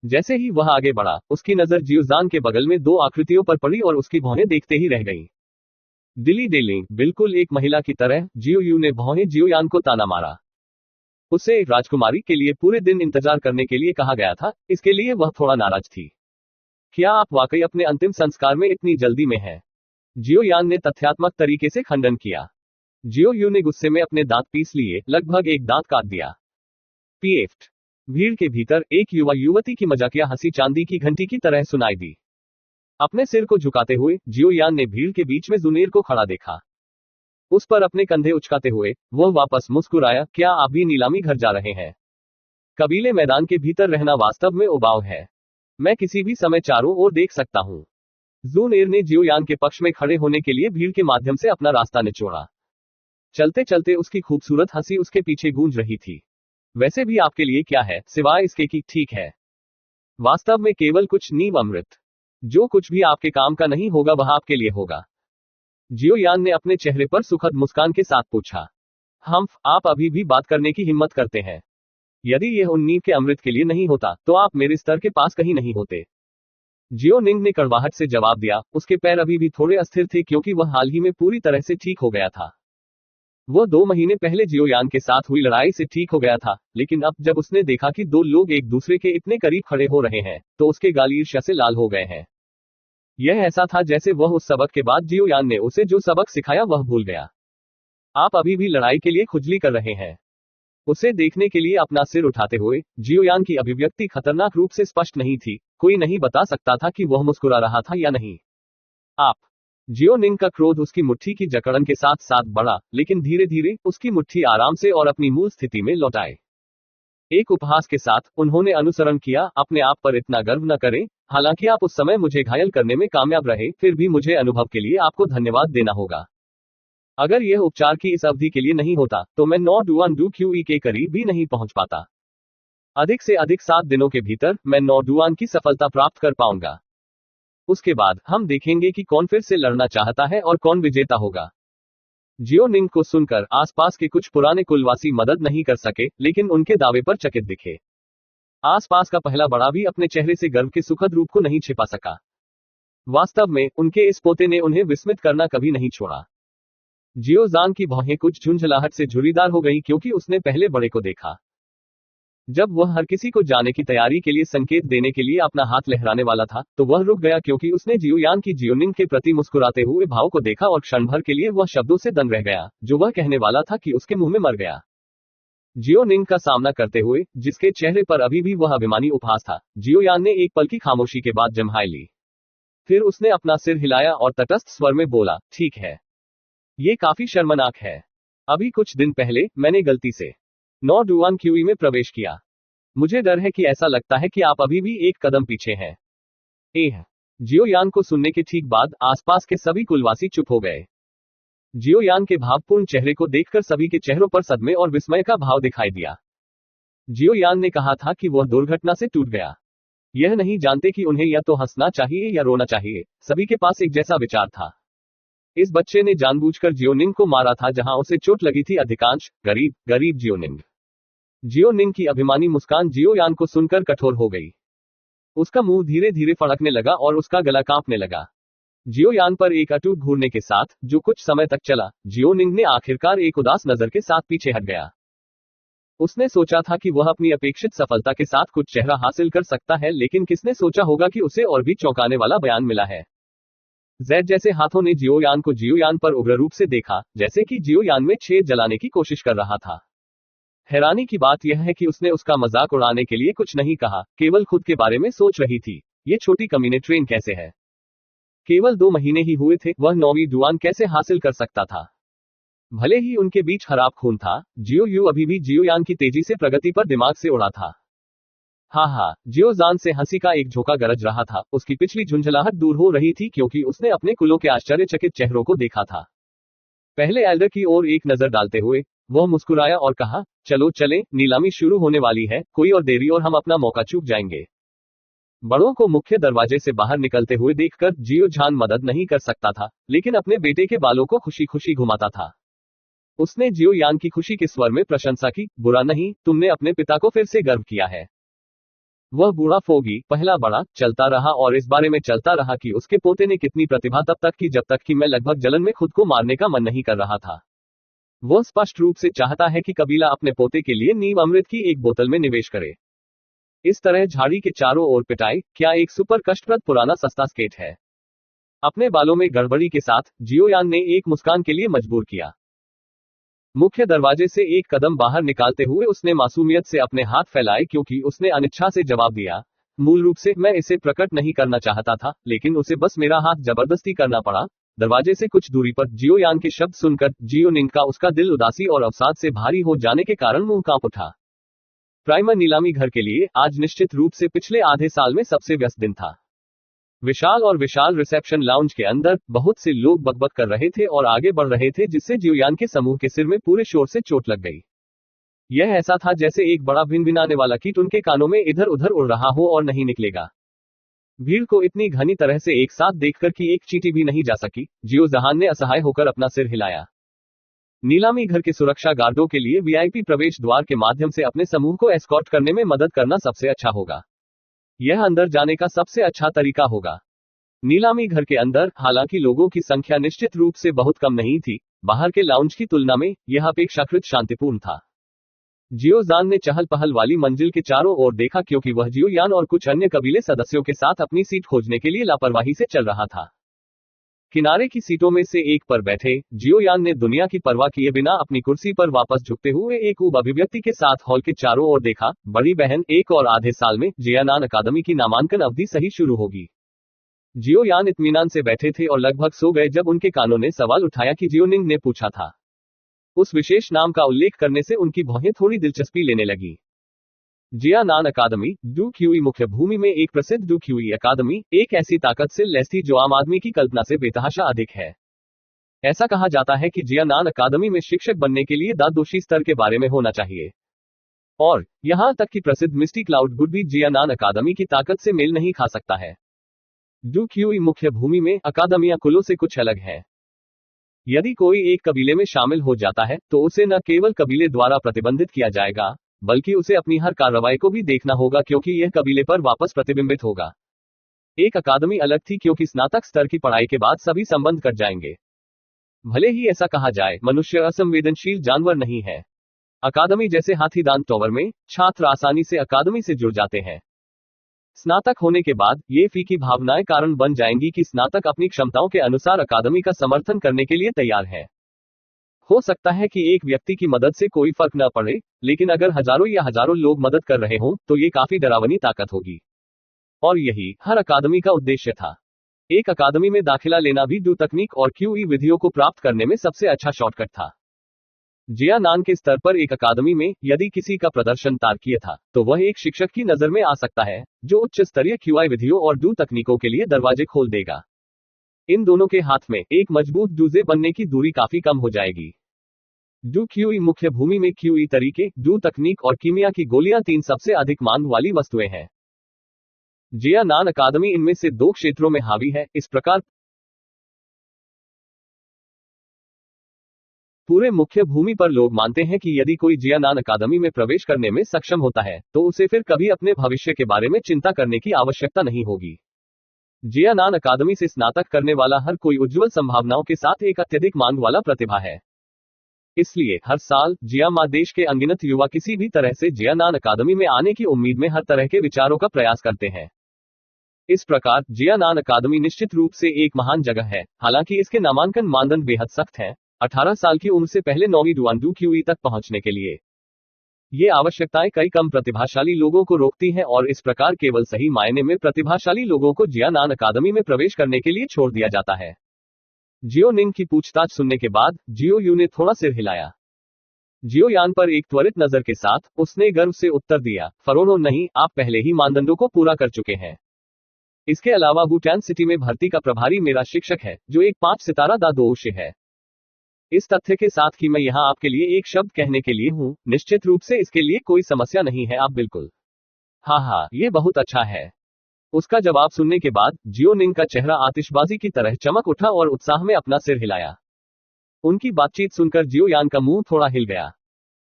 जैसे ही वह आगे बढ़ा, उसकी नजर जियोजान के बगल में 2 आकृतियों पर पड़ी और उसकी भौहें देखते ही रह गईं। दिली डेलिंग, बिल्कुल एक महिला की तरह, जियोयू ने भौहें जियोयान को ताना मारा। उसे एक राजकुमारी के लिए पूरे दिन इंतजार करने के लिए कहा गया था, इसके लिए वह थोड़ा नाराज थी। क्या आप वाकई अपने अंतिम संस्कार में इतनी जल्दी में हैं? जियोयान ने तथ्यात्मक तरीके से खंडन किया। जियोयू ने गुस्से में अपने दांत पीस लिए, लगभग एक दांत काट दिया। पीएफ्ट। भीड़ के भीतर एक युवा युवती की मजाकिया हंसी चांदी की घंटी की तरह सुनाई दी। अपने सिर को झुकाते हुए जियोयान ने भीड़ के बीच में जुनेर को खड़ा देखा। उस पर अपने कंधे उचकाते हुए वह वापस मुस्कुराया। क्या आप भी नीलामी घर जा रहे हैं? कबीले मैदान के भीतर रहना वास्तव में उबाऊ है। मैं किसी भी समय चारों ओर देख सकता हूं। जुनेर ने जियोयान के पक्ष में खड़े होने के लिए भीड़ के माध्यम से अपना रास्ता निचोड़ा। चलते चलते उसकी खूबसूरत हंसी उसके पीछे गूंज रही थी। वैसे भी आपके लिए क्या है, सिवाय इसके कि ठीक है। वास्तव में केवल कुछ नींव अमृत। जो कुछ भी आपके काम का नहीं होगा वह आपके लिए होगा। जियोयान ने अपने चेहरे पर सुखद मुस्कान के साथ पूछा। आप अभी भी बात करने की हिम्मत करते हैं? यदि यह उन नींव के अमृत के लिए नहीं होता तो आप मेरे स्तर के पास कहीं नहीं होते। जियोनिंग ने कड़वाहट से जवाब दिया। उसके पैर अभी भी थोड़े अस्थिर थे क्योंकि वह हाल ही में पूरी तरह से ठीक हो गया था। वह 2 महीने पहले जियोयान के साथ हुई लड़ाई से ठीक हो गया था, लेकिन अब जब उसने देखा कि 2 लोग एक दूसरे के इतने करीब खड़े हो रहे हैं, तो उसके गाल ईर्ष्या से लाल हो गए हैं। यह ऐसा था जैसे वह उस सबक के बाद जियोयान ने उसे जो सबक सिखाया वह भूल गया। आप अभी भी लड़ाई के लिए खुजली कर रहे हैं? उसे देखने के लिए अपना सिर उठाते हुए जियोयान की अभिव्यक्ति खतरनाक रूप से स्पष्ट नहीं थी। कोई नहीं बता सकता था कि वह मुस्कुरा रहा था या नहीं। आप। जियोनिंग का क्रोध उसकी मुट्ठी की जकड़न के साथ साथ बढ़ा, लेकिन धीरे धीरे उसकी मुट्ठी आराम से और अपनी मूल स्थिति में लौट आए। एक उपहास के साथ उन्होंने अनुसरण किया। अपने आप पर इतना गर्व न करें। हालांकि आप उस समय मुझे घायल करने में कामयाब रहे, फिर भी मुझे अनुभव के लिए आपको धन्यवाद देना होगा। अगर यह उपचार की इस अवधि के लिए नहीं होता तो मैं नॉर्डुआन क्यूई के करीब भी नहीं पहुंच पाता। अधिक से अधिक 7 दिनों के भीतर मैं नॉर्डुआन की सफलता प्राप्त कर पाऊंगा। उसके बाद हम देखेंगे कि कौन फिर से लड़ना चाहता है और कौन विजेता होगा। जियोनिंग को सुनकर आसपास के कुछ पुराने कुलवासी मदद नहीं कर सके, लेकिन उनके दावे पर चकित दिखे। आसपास का पहला बड़ा भी अपने चेहरे से गर्व के सुखद रूप को नहीं छिपा सका। वास्तव में उनके इस पोते ने उन्हें विस्मित करना कभी नहीं छोड़ा। जियोजान की भौहें कुछ झुंझलाहट से झुर्रीदार हो गई क्योंकि उसने पहले बड़े को देखा। जब वह हर किसी को जाने की तैयारी के लिए संकेत देने के लिए अपना हाथ लहराने वाला था, तो वह रुक गया क्योंकि उसने जियोयान की जियोनिंग के प्रति मुस्कुराते हुए भाव को देखा और क्षण भर के लिए वह शब्दों से दंग रह गया, जो वह कहने वाला था कि उसके मुंह में मर गया। जियोनिंग का सामना करते हुए, जिसके चेहरे पर अभी भी वह अभिमानी उपहास था, जियोयान ने एक पल की खामोशी के बाद जम्हाई ली। फिर उसने अपना सिर हिलाया और तटस्थ स्वर में बोला, ठीक है। ये काफी शर्मनाक है। अभी कुछ दिन पहले मैंने गलती से नॉर्डुआन क्यूई में प्रवेश किया। मुझे डर है कि ऐसा लगता है कि आप अभी भी एक कदम पीछे हैं। जियोयान को सुनने के ठीक बाद आसपास के सभी कुलवासी चुप हो गए। जियोयान के भावपूर्ण चेहरे को देखकर सभी के चेहरों पर सदमे और विस्मय का भाव दिखाई दिया। जियोयान ने कहा था कि वह दुर्घटना से टूट गया। यह नहीं जानते कि उन्हें या तो हंसना चाहिए या रोना चाहिए। सभी के पास एक जैसा विचार था। इस बच्चे ने जानबूझकर जियोनिंग को मारा था जहां उसे चोट लगी थी। अधिकांश गरीब जियोनिंग। जियोनिंग की अभिमानी मुस्कान जियोयान को सुनकर कठोर हो गई। उसका मुंह धीरे धीरे फड़कने लगा और उसका गला कांपने लगा। जियोयान पर एक अटूट घूरने के साथ जो कुछ समय तक चला, जियोनिंग ने आखिरकार एक उदास नजर के साथ पीछे हट गया। उसने सोचा था कि वह अपनी अपेक्षित सफलता के साथ कुछ चेहरा हासिल कर सकता है, लेकिन किसने सोचा होगा कि उसे और भी चौंकाने वाला बयान मिला है। जेड जैसे हाथों ने जियोयान को जियोयान पर उग्र रूप से देखा, जैसे कि जियोयान में छेद जलाने की कोशिश कर रहा था। हैरानी की बात यह है कि उसने उसका मजाक उड़ाने के लिए कुछ नहीं कहा, केवल खुद के बारे में सोच रही थी। ये छोटी कमीने ट्रेन कैसे है? केवल 2 महीने ही हुए थे, वह 9वीं डुआन कैसे हासिल कर सकता था? भले ही उनके बीच खराब खून था, जियो यू अभी भी जियोयान की तेजी से प्रगति पर दिमाग से उड़ा था। हाँ, जियोजान से हंसी का एक झोंका गरज रहा था, उसकी पिछली झुंझलाहट दूर हो रही थी क्योंकि उसने अपने कुलों के आश्चर्यचकित चेहरों को देखा था। पहले एल्डर की ओर एक नजर डालते हुए वह मुस्कुराया और कहा, चलो चलें, नीलामी शुरू होने वाली है, कोई और देरी और हम अपना मौका चूक जाएंगे। बड़ों को मुख्य दरवाजे से बाहर निकलते हुए देखकर जियोजान मदद नहीं कर सकता था, लेकिन अपने बेटे के बालों को खुशी खुशी घुमाता था। उसने जियोयान की खुशी के स्वर में प्रशंसा की, बुरा नहीं, तुमने अपने पिता को फिर से गर्व किया है। वह बूढ़ा फोगी, पहला बड़ा, चलता रहा और इस बारे में चलता रहा कि उसके पोते ने कितनी प्रतिभा तब तक की जब तक कि मैं लगभग जलन में खुद को मारने का मन नहीं कर रहा था। वह स्पष्ट रूप से चाहता है कि कबीला अपने पोते के लिए नीम अमृत की एक बोतल में निवेश करे। इस तरह झाड़ी के चारों ओर पिटाई, क्या एक सुपर कष्टप्रद पुराना सस्ता स्केट है। अपने बालों में गड़बड़ी के साथ जियोयान ने एक मुस्कान के लिए मजबूर किया। मुख्य दरवाजे से एक कदम बाहर निकालते हुए उसने मासूमियत से अपने हाथ फैलाए क्योंकि उसने अनिच्छा से जवाब दिया, मूल रूप से मैं इसे प्रकट नहीं करना चाहता था, लेकिन उसे बस मेरा हाथ जबरदस्ती करना पड़ा। दरवाजे से कुछ दूरी पर जियोयान के शब्द सुनकर जियोनिंग का उसका दिल उदासी और अवसाद से भारी हो जाने के कारण मुंह कांप उठा। प्राइमर नीलामी घर के लिए आज निश्चित रूप से पिछले आधे साल में सबसे व्यस्त दिन था। विशाल रिसेप्शन लाउंज के अंदर बहुत से लोग बकबक कर रहे थे और आगे बढ़ रहे थे, जिससे जियोयान के समूह के सिर में पूरे शोर से चोट लग गई। यह ऐसा था जैसे एक बड़ा भिनभिनाने वाला कीट उनके कानों में इधर उधर उड़ रहा हो और नहीं निकलेगा। भीड़ को इतनी घनी तरह से एक साथ देखकर कि एक चींटी भी नहीं जा सकी, जियोजहान ने असहाय होकर अपना सिर हिलाया। नीलामी घर के सुरक्षा गार्डों के लिए वीआईपी प्रवेश द्वार के माध्यम से अपने समूह को एस्कॉर्ट करने में मदद करना सबसे अच्छा होगा। यह अंदर जाने का सबसे अच्छा तरीका होगा। नीलामी घर के अंदर हालांकि लोगों की संख्या निश्चित रूप से बहुत कम नहीं थी, बाहर के लाउंज की तुलना में यह अपेक्षाकृत शांतिपूर्ण था। जियोजान ने चहल पहल वाली मंजिल के चारों ओर देखा क्योंकि वह जियोयान और कुछ अन्य कबीले सदस्यों के साथ अपनी सीट खोजने के लिए लापरवाही से चल रहा था। किनारे की सीटों में से एक पर बैठे जियोयान ने दुनिया की परवाह किए बिना अपनी कुर्सी पर वापस झुकते हुए एक ऊब अभिव्यक्ति के साथ हॉल के चारों ओर देखा। बड़ी बहन, एक और आधे साल में जियानान अकादमी की नामांकन अवधि सही शुरू होगी। जियोयान इत्मीनान से बैठे थे और लगभग सो गए जब उनके कानों ने सवाल उठाया कि जियोनिंग ने पूछा था। उस विशेष नाम का उल्लेख करने से उनकी भौहें थोड़ी दिलचस्पी लेने लगी। जियानान अकादमी, डू क्यूई मुख्य भूमि में एक प्रसिद्ध डू क्यूई अकादमी, एक ऐसी ताकत से लैस थी जो आम आदमी की कल्पना से बेतहाशा अधिक है। ऐसा कहा जाता है कि जियानान अकादमी में शिक्षक बनने के लिए दोषी स्तर के बारे में होना चाहिए। और यहां तक कि प्रसिद्ध मिस्टी क्लाउड गुड भी जियानान अकादमी की ताकत से मेल नहीं खा सकता है। डू क्यूई मुख्य भूमि में अकादमियां कुलों से कुछ अलग है। यदि कोई एक कबीले में शामिल हो जाता है तो उसे न केवल कबीले द्वारा प्रतिबंधित किया जाएगा, बल्कि उसे अपनी हर कार्रवाई को भी देखना होगा क्योंकि यह कबीले पर वापस प्रतिबिंबित होगा। एक अकादमी अलग थी क्योंकि स्नातक स्तर की पढ़ाई के बाद सभी संबंध कट जाएंगे। भले ही ऐसा कहा जाए, मनुष्य असंवेदनशील जानवर नहीं है। अकादमी जैसे हाथीदांत टॉवर में छात्र आसानी से अकादमी से जुड़ जाते हैं। स्नातक होने के बाद ये फीकी भावनाएं कारण बन जाएंगी कि स्नातक अपनी क्षमताओं के अनुसार अकादमी का समर्थन करने के लिए तैयार है। हो सकता है कि एक व्यक्ति की मदद से कोई फर्क न पड़े, लेकिन अगर हजारों या हजारों लोग मदद कर रहे हों तो ये काफी डरावनी ताकत होगी। और यही हर अकादमी का उद्देश्य था। एक अकादमी में दाखिला लेना भी डू तकनीक और क्यूई विधियों को प्राप्त करने में सबसे अच्छा शॉर्टकट था। जियानान के स्तर पर एक अकादमी में यदि किसी का प्रदर्शन तारकीय था, तो वह एक शिक्षक की नजर में आ सकता है, जो उच्च स्तरीय क्यूआई विधियों और डू तकनीकों के लिए दरवाजे खोल देगा। इन दोनों के हाथ में एक मजबूत डूजे बनने की दूरी काफी कम हो जाएगी। डू क्यूई मुख्य भूमि में क्यूई तरीके, डू तकनीक और कीमिया की गोलियां 3 सबसे अधिक मांग वाली वस्तुएं हैं। जियानान अकादमी इनमें से 2 क्षेत्रों में हावी है। इस प्रकार पूरे मुख्य भूमि पर लोग मानते हैं कि यदि कोई जियानान अकादमी में प्रवेश करने में सक्षम होता है तो उसे फिर कभी अपने भविष्य के बारे में चिंता करने की आवश्यकता नहीं होगी। जियानान अकादमी से स्नातक करने वाला हर कोई उज्जवल संभावनाओं के साथ एक अत्यधिक मांग वाला प्रतिभा है। इसलिए हर साल जियामा देश के अनगिनत युवा किसी भी तरह से जियानान अकादमी में आने की उम्मीद में हर तरह के विचारों का प्रयास करते हैं। इस प्रकार जियानान अकादमी निश्चित रूप से एक महान जगह है। हालांकि इसके नामांकन मानदंड बेहद सख्त हैं। 18 साल की उम्र से पहले 9वीं डुआनडू क्यूई तक पहुंचने के लिए ये आवश्यकताएं कई कम प्रतिभाशाली लोगों को रोकती हैं और इस प्रकार केवल सही मायने में प्रतिभाशाली लोगों को जियानान अकादमी में प्रवेश करने के लिए छोड़ दिया जाता है। जियो निंग की पूछताछ सुनने के बाद जियो यू ने थोड़ा सिर हिलाया। जियो यान पर एक त्वरित नजर के साथ उसने गर्व से उत्तर दिया, फरोनो नहीं, आप पहले ही मानदंडों को पूरा कर चुके हैं। इसके अलावा वुटान सिटी में भर्ती का प्रभारी मेरा शिक्षक है, जो एक 5 सितारा दादोशी है। इस तथ्य के साथ कि मैं यहाँ आपके लिए एक शब्द कहने के लिए हूँ, निश्चित रूप से इसके लिए कोई समस्या नहीं है, आप बिल्कुल। हाँ, ये बहुत अच्छा है। उसका जवाब सुनने के बाद जियो निंग का चेहरा आतिशबाजी की तरह चमक उठा और उत्साह में अपना सिर हिलाया। उनकी बातचीत सुनकर जियो यान का मुंह थोड़ा हिल गया।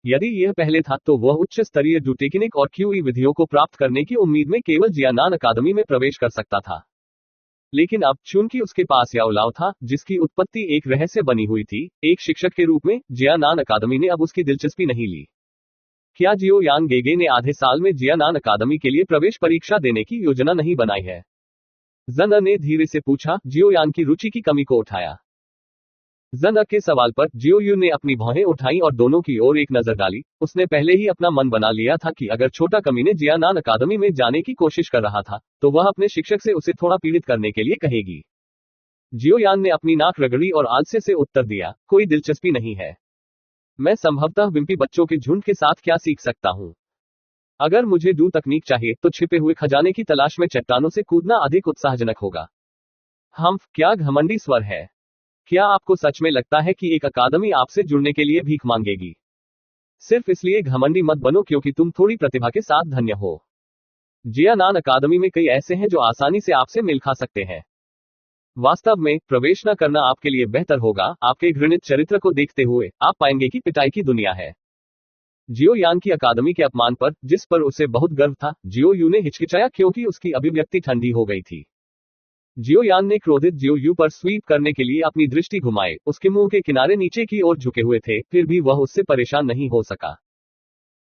यदि यह पहले था तो वह उच्च स्तरीय टेक्निक और क्यूई विधियों को प्राप्त करने की उम्मीद में केवल जियानान अकादमी में प्रवेश कर सकता था। लेकिन अब चूंकि उसके पास याओलाओ था, जिसकी उत्पत्ति एक रहस्य बनी हुई थी, एक शिक्षक के रूप में जियानान अकादमी ने अब उसकी दिलचस्पी नहीं ली। क्या जियो यांग गेगे ने आधे साल में जियानान अकादमी के लिए प्रवेश परीक्षा देने की योजना नहीं बनाई है? जन ने धीरे से पूछा, जियो यांग की रुचि की कमी को उठाया। जन के सवाल पर जियो यू ने अपनी भौहें उठाई और दोनों की ओर एक नजर डाली। उसने पहले ही अपना मन बना लिया था कि अगर छोटा कमीने जियानान अकादमी में जाने की कोशिश कर रहा था, तो वह अपने शिक्षक से उसे थोड़ा पीड़ित करने के लिए कहेगी। जियो यान ने अपनी नाक रगड़ी और आलस्य से उत्तर दिया, कोई दिलचस्पी नहीं है। मैं संभवतः विम्पी बच्चों के झुंड के साथ क्या सीख सकता हूँ? अगर मुझे तकनीक चाहिए तो छिपे हुए खजाने की तलाश में चट्टानों से कूदना अधिक उत्साहजनक होगा। क्या घमंडी स्वर है। क्या आपको सच में लगता है कि एक अकादमी आपसे जुड़ने के लिए भीख मांगेगी? सिर्फ इसलिए घमंडी मत बनो क्योंकि तुम थोड़ी प्रतिभा के साथ धन्य हो। जियानान अकादमी में कई ऐसे हैं जो आसानी से आपसे मेल खा सकते हैं। वास्तव में प्रवेश न करना आपके लिए बेहतर होगा। आपके घृणित चरित्र को देखते हुए आप पाएंगे कि पिटाई की दुनिया है। जियो यांग की अकादमी के अपमान पर, जिस पर उसे बहुत गर्व था, जियो यू ने हिचकिचाया क्योंकि उसकी अभिव्यक्ति ठंडी हो गई थी। जियो यान ने क्रोधित जियो यू पर स्वीप करने के लिए अपनी दृष्टि घुमाए। उसके मुंह के किनारे नीचे की ओर झुके हुए थे, फिर भी वह उससे परेशान नहीं हो सका।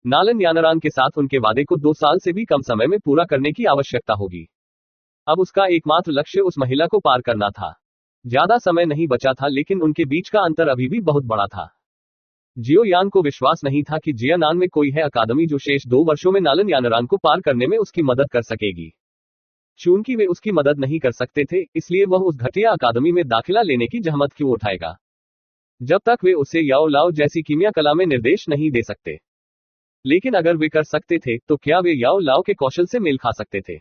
नालन यानरान के साथ उनके वादे को 2 साल से भी कम समय में पूरा करने की आवश्यकता होगी। अब उसका एकमात्र लक्ष्य उस महिला को पार करना था। ज्यादा समय नहीं बचा था, लेकिन उनके बीच का अंतर अभी भी बहुत बड़ा था। जियो यान को विश्वास नहीं था कि जियानान में कोई है अकादमी जो शेष 2 वर्षों में नालन यानरान को पार करने में उसकी मदद कर सकेगी। चूंकि वे उसकी मदद नहीं कर सकते थे, इसलिए वह उस घटिया अकादमी में दाखिला लेने की जहमत क्यों उठाएगा, जब तक वे उसे याओ लाओ जैसी कीमिया कला में निर्देश नहीं दे सकते। लेकिन अगर वे कर सकते थे, तो क्या वे याओ लाओ के कौशल से मेल खा सकते थे?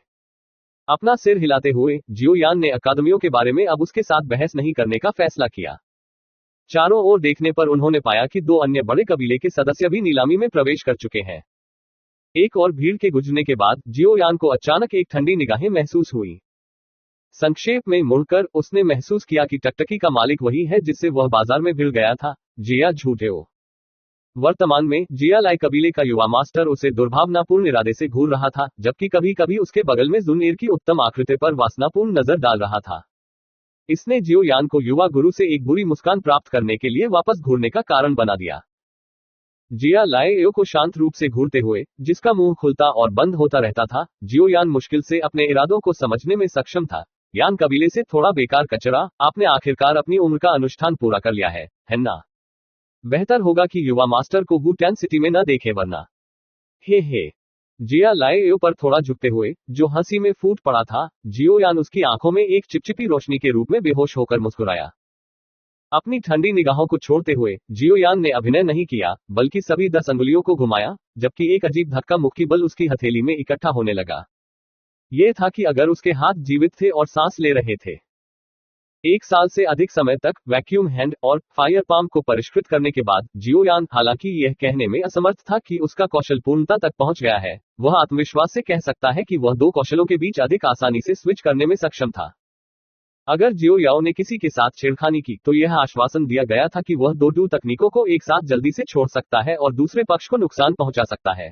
अपना सिर हिलाते हुए जियो यान ने अकादमियों के बारे में अब उसके साथ बहस नहीं करने का फैसला किया। चारों ओर देखने पर उन्होंने पाया कि 2 अन्य बड़े कबीले के सदस्य भी नीलामी में प्रवेश कर चुके हैं। एक और भीड़ के गुजरने के बाद जियो यान को अचानक एक ठंडी निगाहें महसूस हुई। संक्षेप में मुड़कर उसने महसूस किया कि टकटकी का मालिक वही है जिससे वह बाजार में भिड़ गया था, जिया झूठेओ। वर्तमान में जिया लाई कबीले का युवा मास्टर उसे दुर्भावनापूर्ण इरादे से घूर रहा था, जबकि कभी कभी उसके बगल में जुनईर की उत्तम आकृति पर वासनापूर्ण नजर डाल रहा था। इसने जियो यान को युवा गुरु से एक बुरी मुस्कान प्राप्त करने के लिए वापस घूरने का कारण बना दिया। जिया लाएओ को शांत रूप से घूरते हुए, जिसका मुंह खुलता और बंद होता रहता था, जियो यान मुश्किल से अपने इरादों को समझने में सक्षम था। यान कबीले से थोड़ा बेकार कचरा, आपने आखिरकार अपनी उम्र का अनुष्ठान पूरा कर लिया है ना? बेहतर होगा कि युवा मास्टर को वुटान सिटी में न देखे वरना। हे। जिया लाएओ पर थोड़ा झुकते हुए, जो हंसी में फूट पड़ा था, जियो यान उसकी आंखों में एक चिपचिपी रोशनी के रूप में बेहोश होकर मुस्कुराया। अपनी ठंडी निगाहों को छोड़ते हुए जियो यान ने अभिनय नहीं किया, बल्कि सभी 10 अंगुलियों को घुमाया, जबकि एक अजीब धक्का मुक्की बल उसकी हथेली में इकट्ठा होने लगा। यह था कि अगर उसके हाथ जीवित थे और सांस ले रहे थे। 1 साल से अधिक समय तक वैक्यूम हैंड और फायर पाम को परिष्कृत करने के बाद जियो यान, हालांकि यह कहने में असमर्थ था कि उसका कौशल पूर्णता तक पहुंच गया है, वह आत्मविश्वास से कह सकता है कि वह 2 कौशलों के बीच अधिक आसानी से स्विच करने में सक्षम था। अगर जियो याओ ने किसी के साथ छेड़खानी की, तो यह आश्वासन दिया गया था कि वह 2 तकनीकों को एक साथ जल्दी से छोड़ सकता है और दूसरे पक्ष को नुकसान पहुंचा सकता है।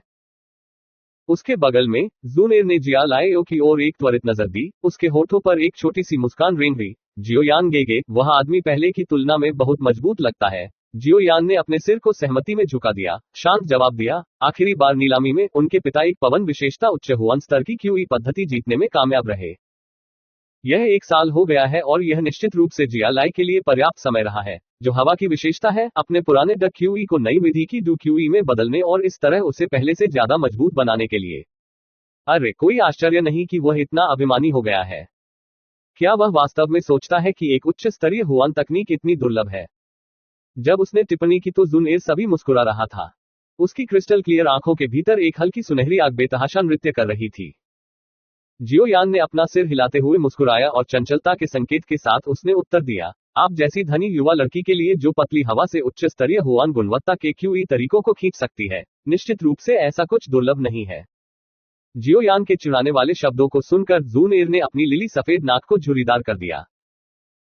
उसके बगल में जूनएयर ने जिया लाएओ की ओर एक त्वरित नजर दी। उसके होठों पर एक छोटी सी मुस्कान रेंग गई। जियोयान गेगे, वह आदमी पहले की तुलना में बहुत मजबूत लगता है। जियोयान ने अपने सिर को सहमति में झुका दिया, शांत जवाब दिया। आखिरी बार नीलामी में उनके पिता एक पवन विशेषता उच्च हुआन स्तर की क्यूई पद्धति जीतने में कामयाब रहे। यह 1 साल हो गया है और यह निश्चित रूप से जिया लाई के लिए पर्याप्त समय रहा है। जो हवा की विशेषता है, अपने पुराने डक क्यूई को नई विधि की डू क्यूई में बदलने और इस तरह उसे पहले से ज्यादा मजबूत बनाने के लिए। अरे, कोई आश्चर्य नहीं कि वह इतना अभिमानी हो गया है। क्या वह वास्तव में सोचता है कि एक उच्च स्तरीय हुआन तकनीक इतनी दुर्लभ है? जब उसने टिप्पणी की तो जूनएयर सभी मुस्कुरा रहा था। उसकी क्रिस्टल क्लियर आंखों के भीतर एक हल्की सुनहरी आग बेतहाशा नृत्य कर रही थी। जियोयान ने अपना सिर हिलाते हुए मुस्कुराया और चंचलता के संकेत के साथ उसने उत्तर दिया, आप जैसी धनी युवा लड़की के लिए जो पतली हवा से उच्च स्तरीय हुआन गुणवत्ता के क्यूई तरीकों को खींच सकती है, निश्चित रूप से ऐसा कुछ दुर्लभ नहीं है। जियोयान के चिढ़ाने वाले शब्दों को सुनकर जूनएयर ने अपनी लिली सफेद नाक को झुर्रीदार कर दिया।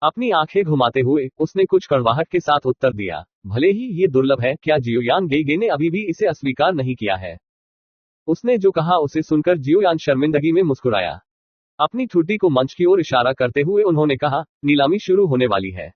अपनी आंखें घुमाते हुए उसने कुछ कड़वाहट के साथ उत्तर दिया, भले ही ये दुर्लभ है, क्या जियोयान गेगे ने अभी भी इसे अस्वीकार नहीं किया है? उसने जो कहा उसे सुनकर जियोयान शर्मिंदगी में मुस्कुराया। अपनी ठुड्डी को मंच की ओर इशारा करते हुए उन्होंने कहा, नीलामी शुरू होने वाली है।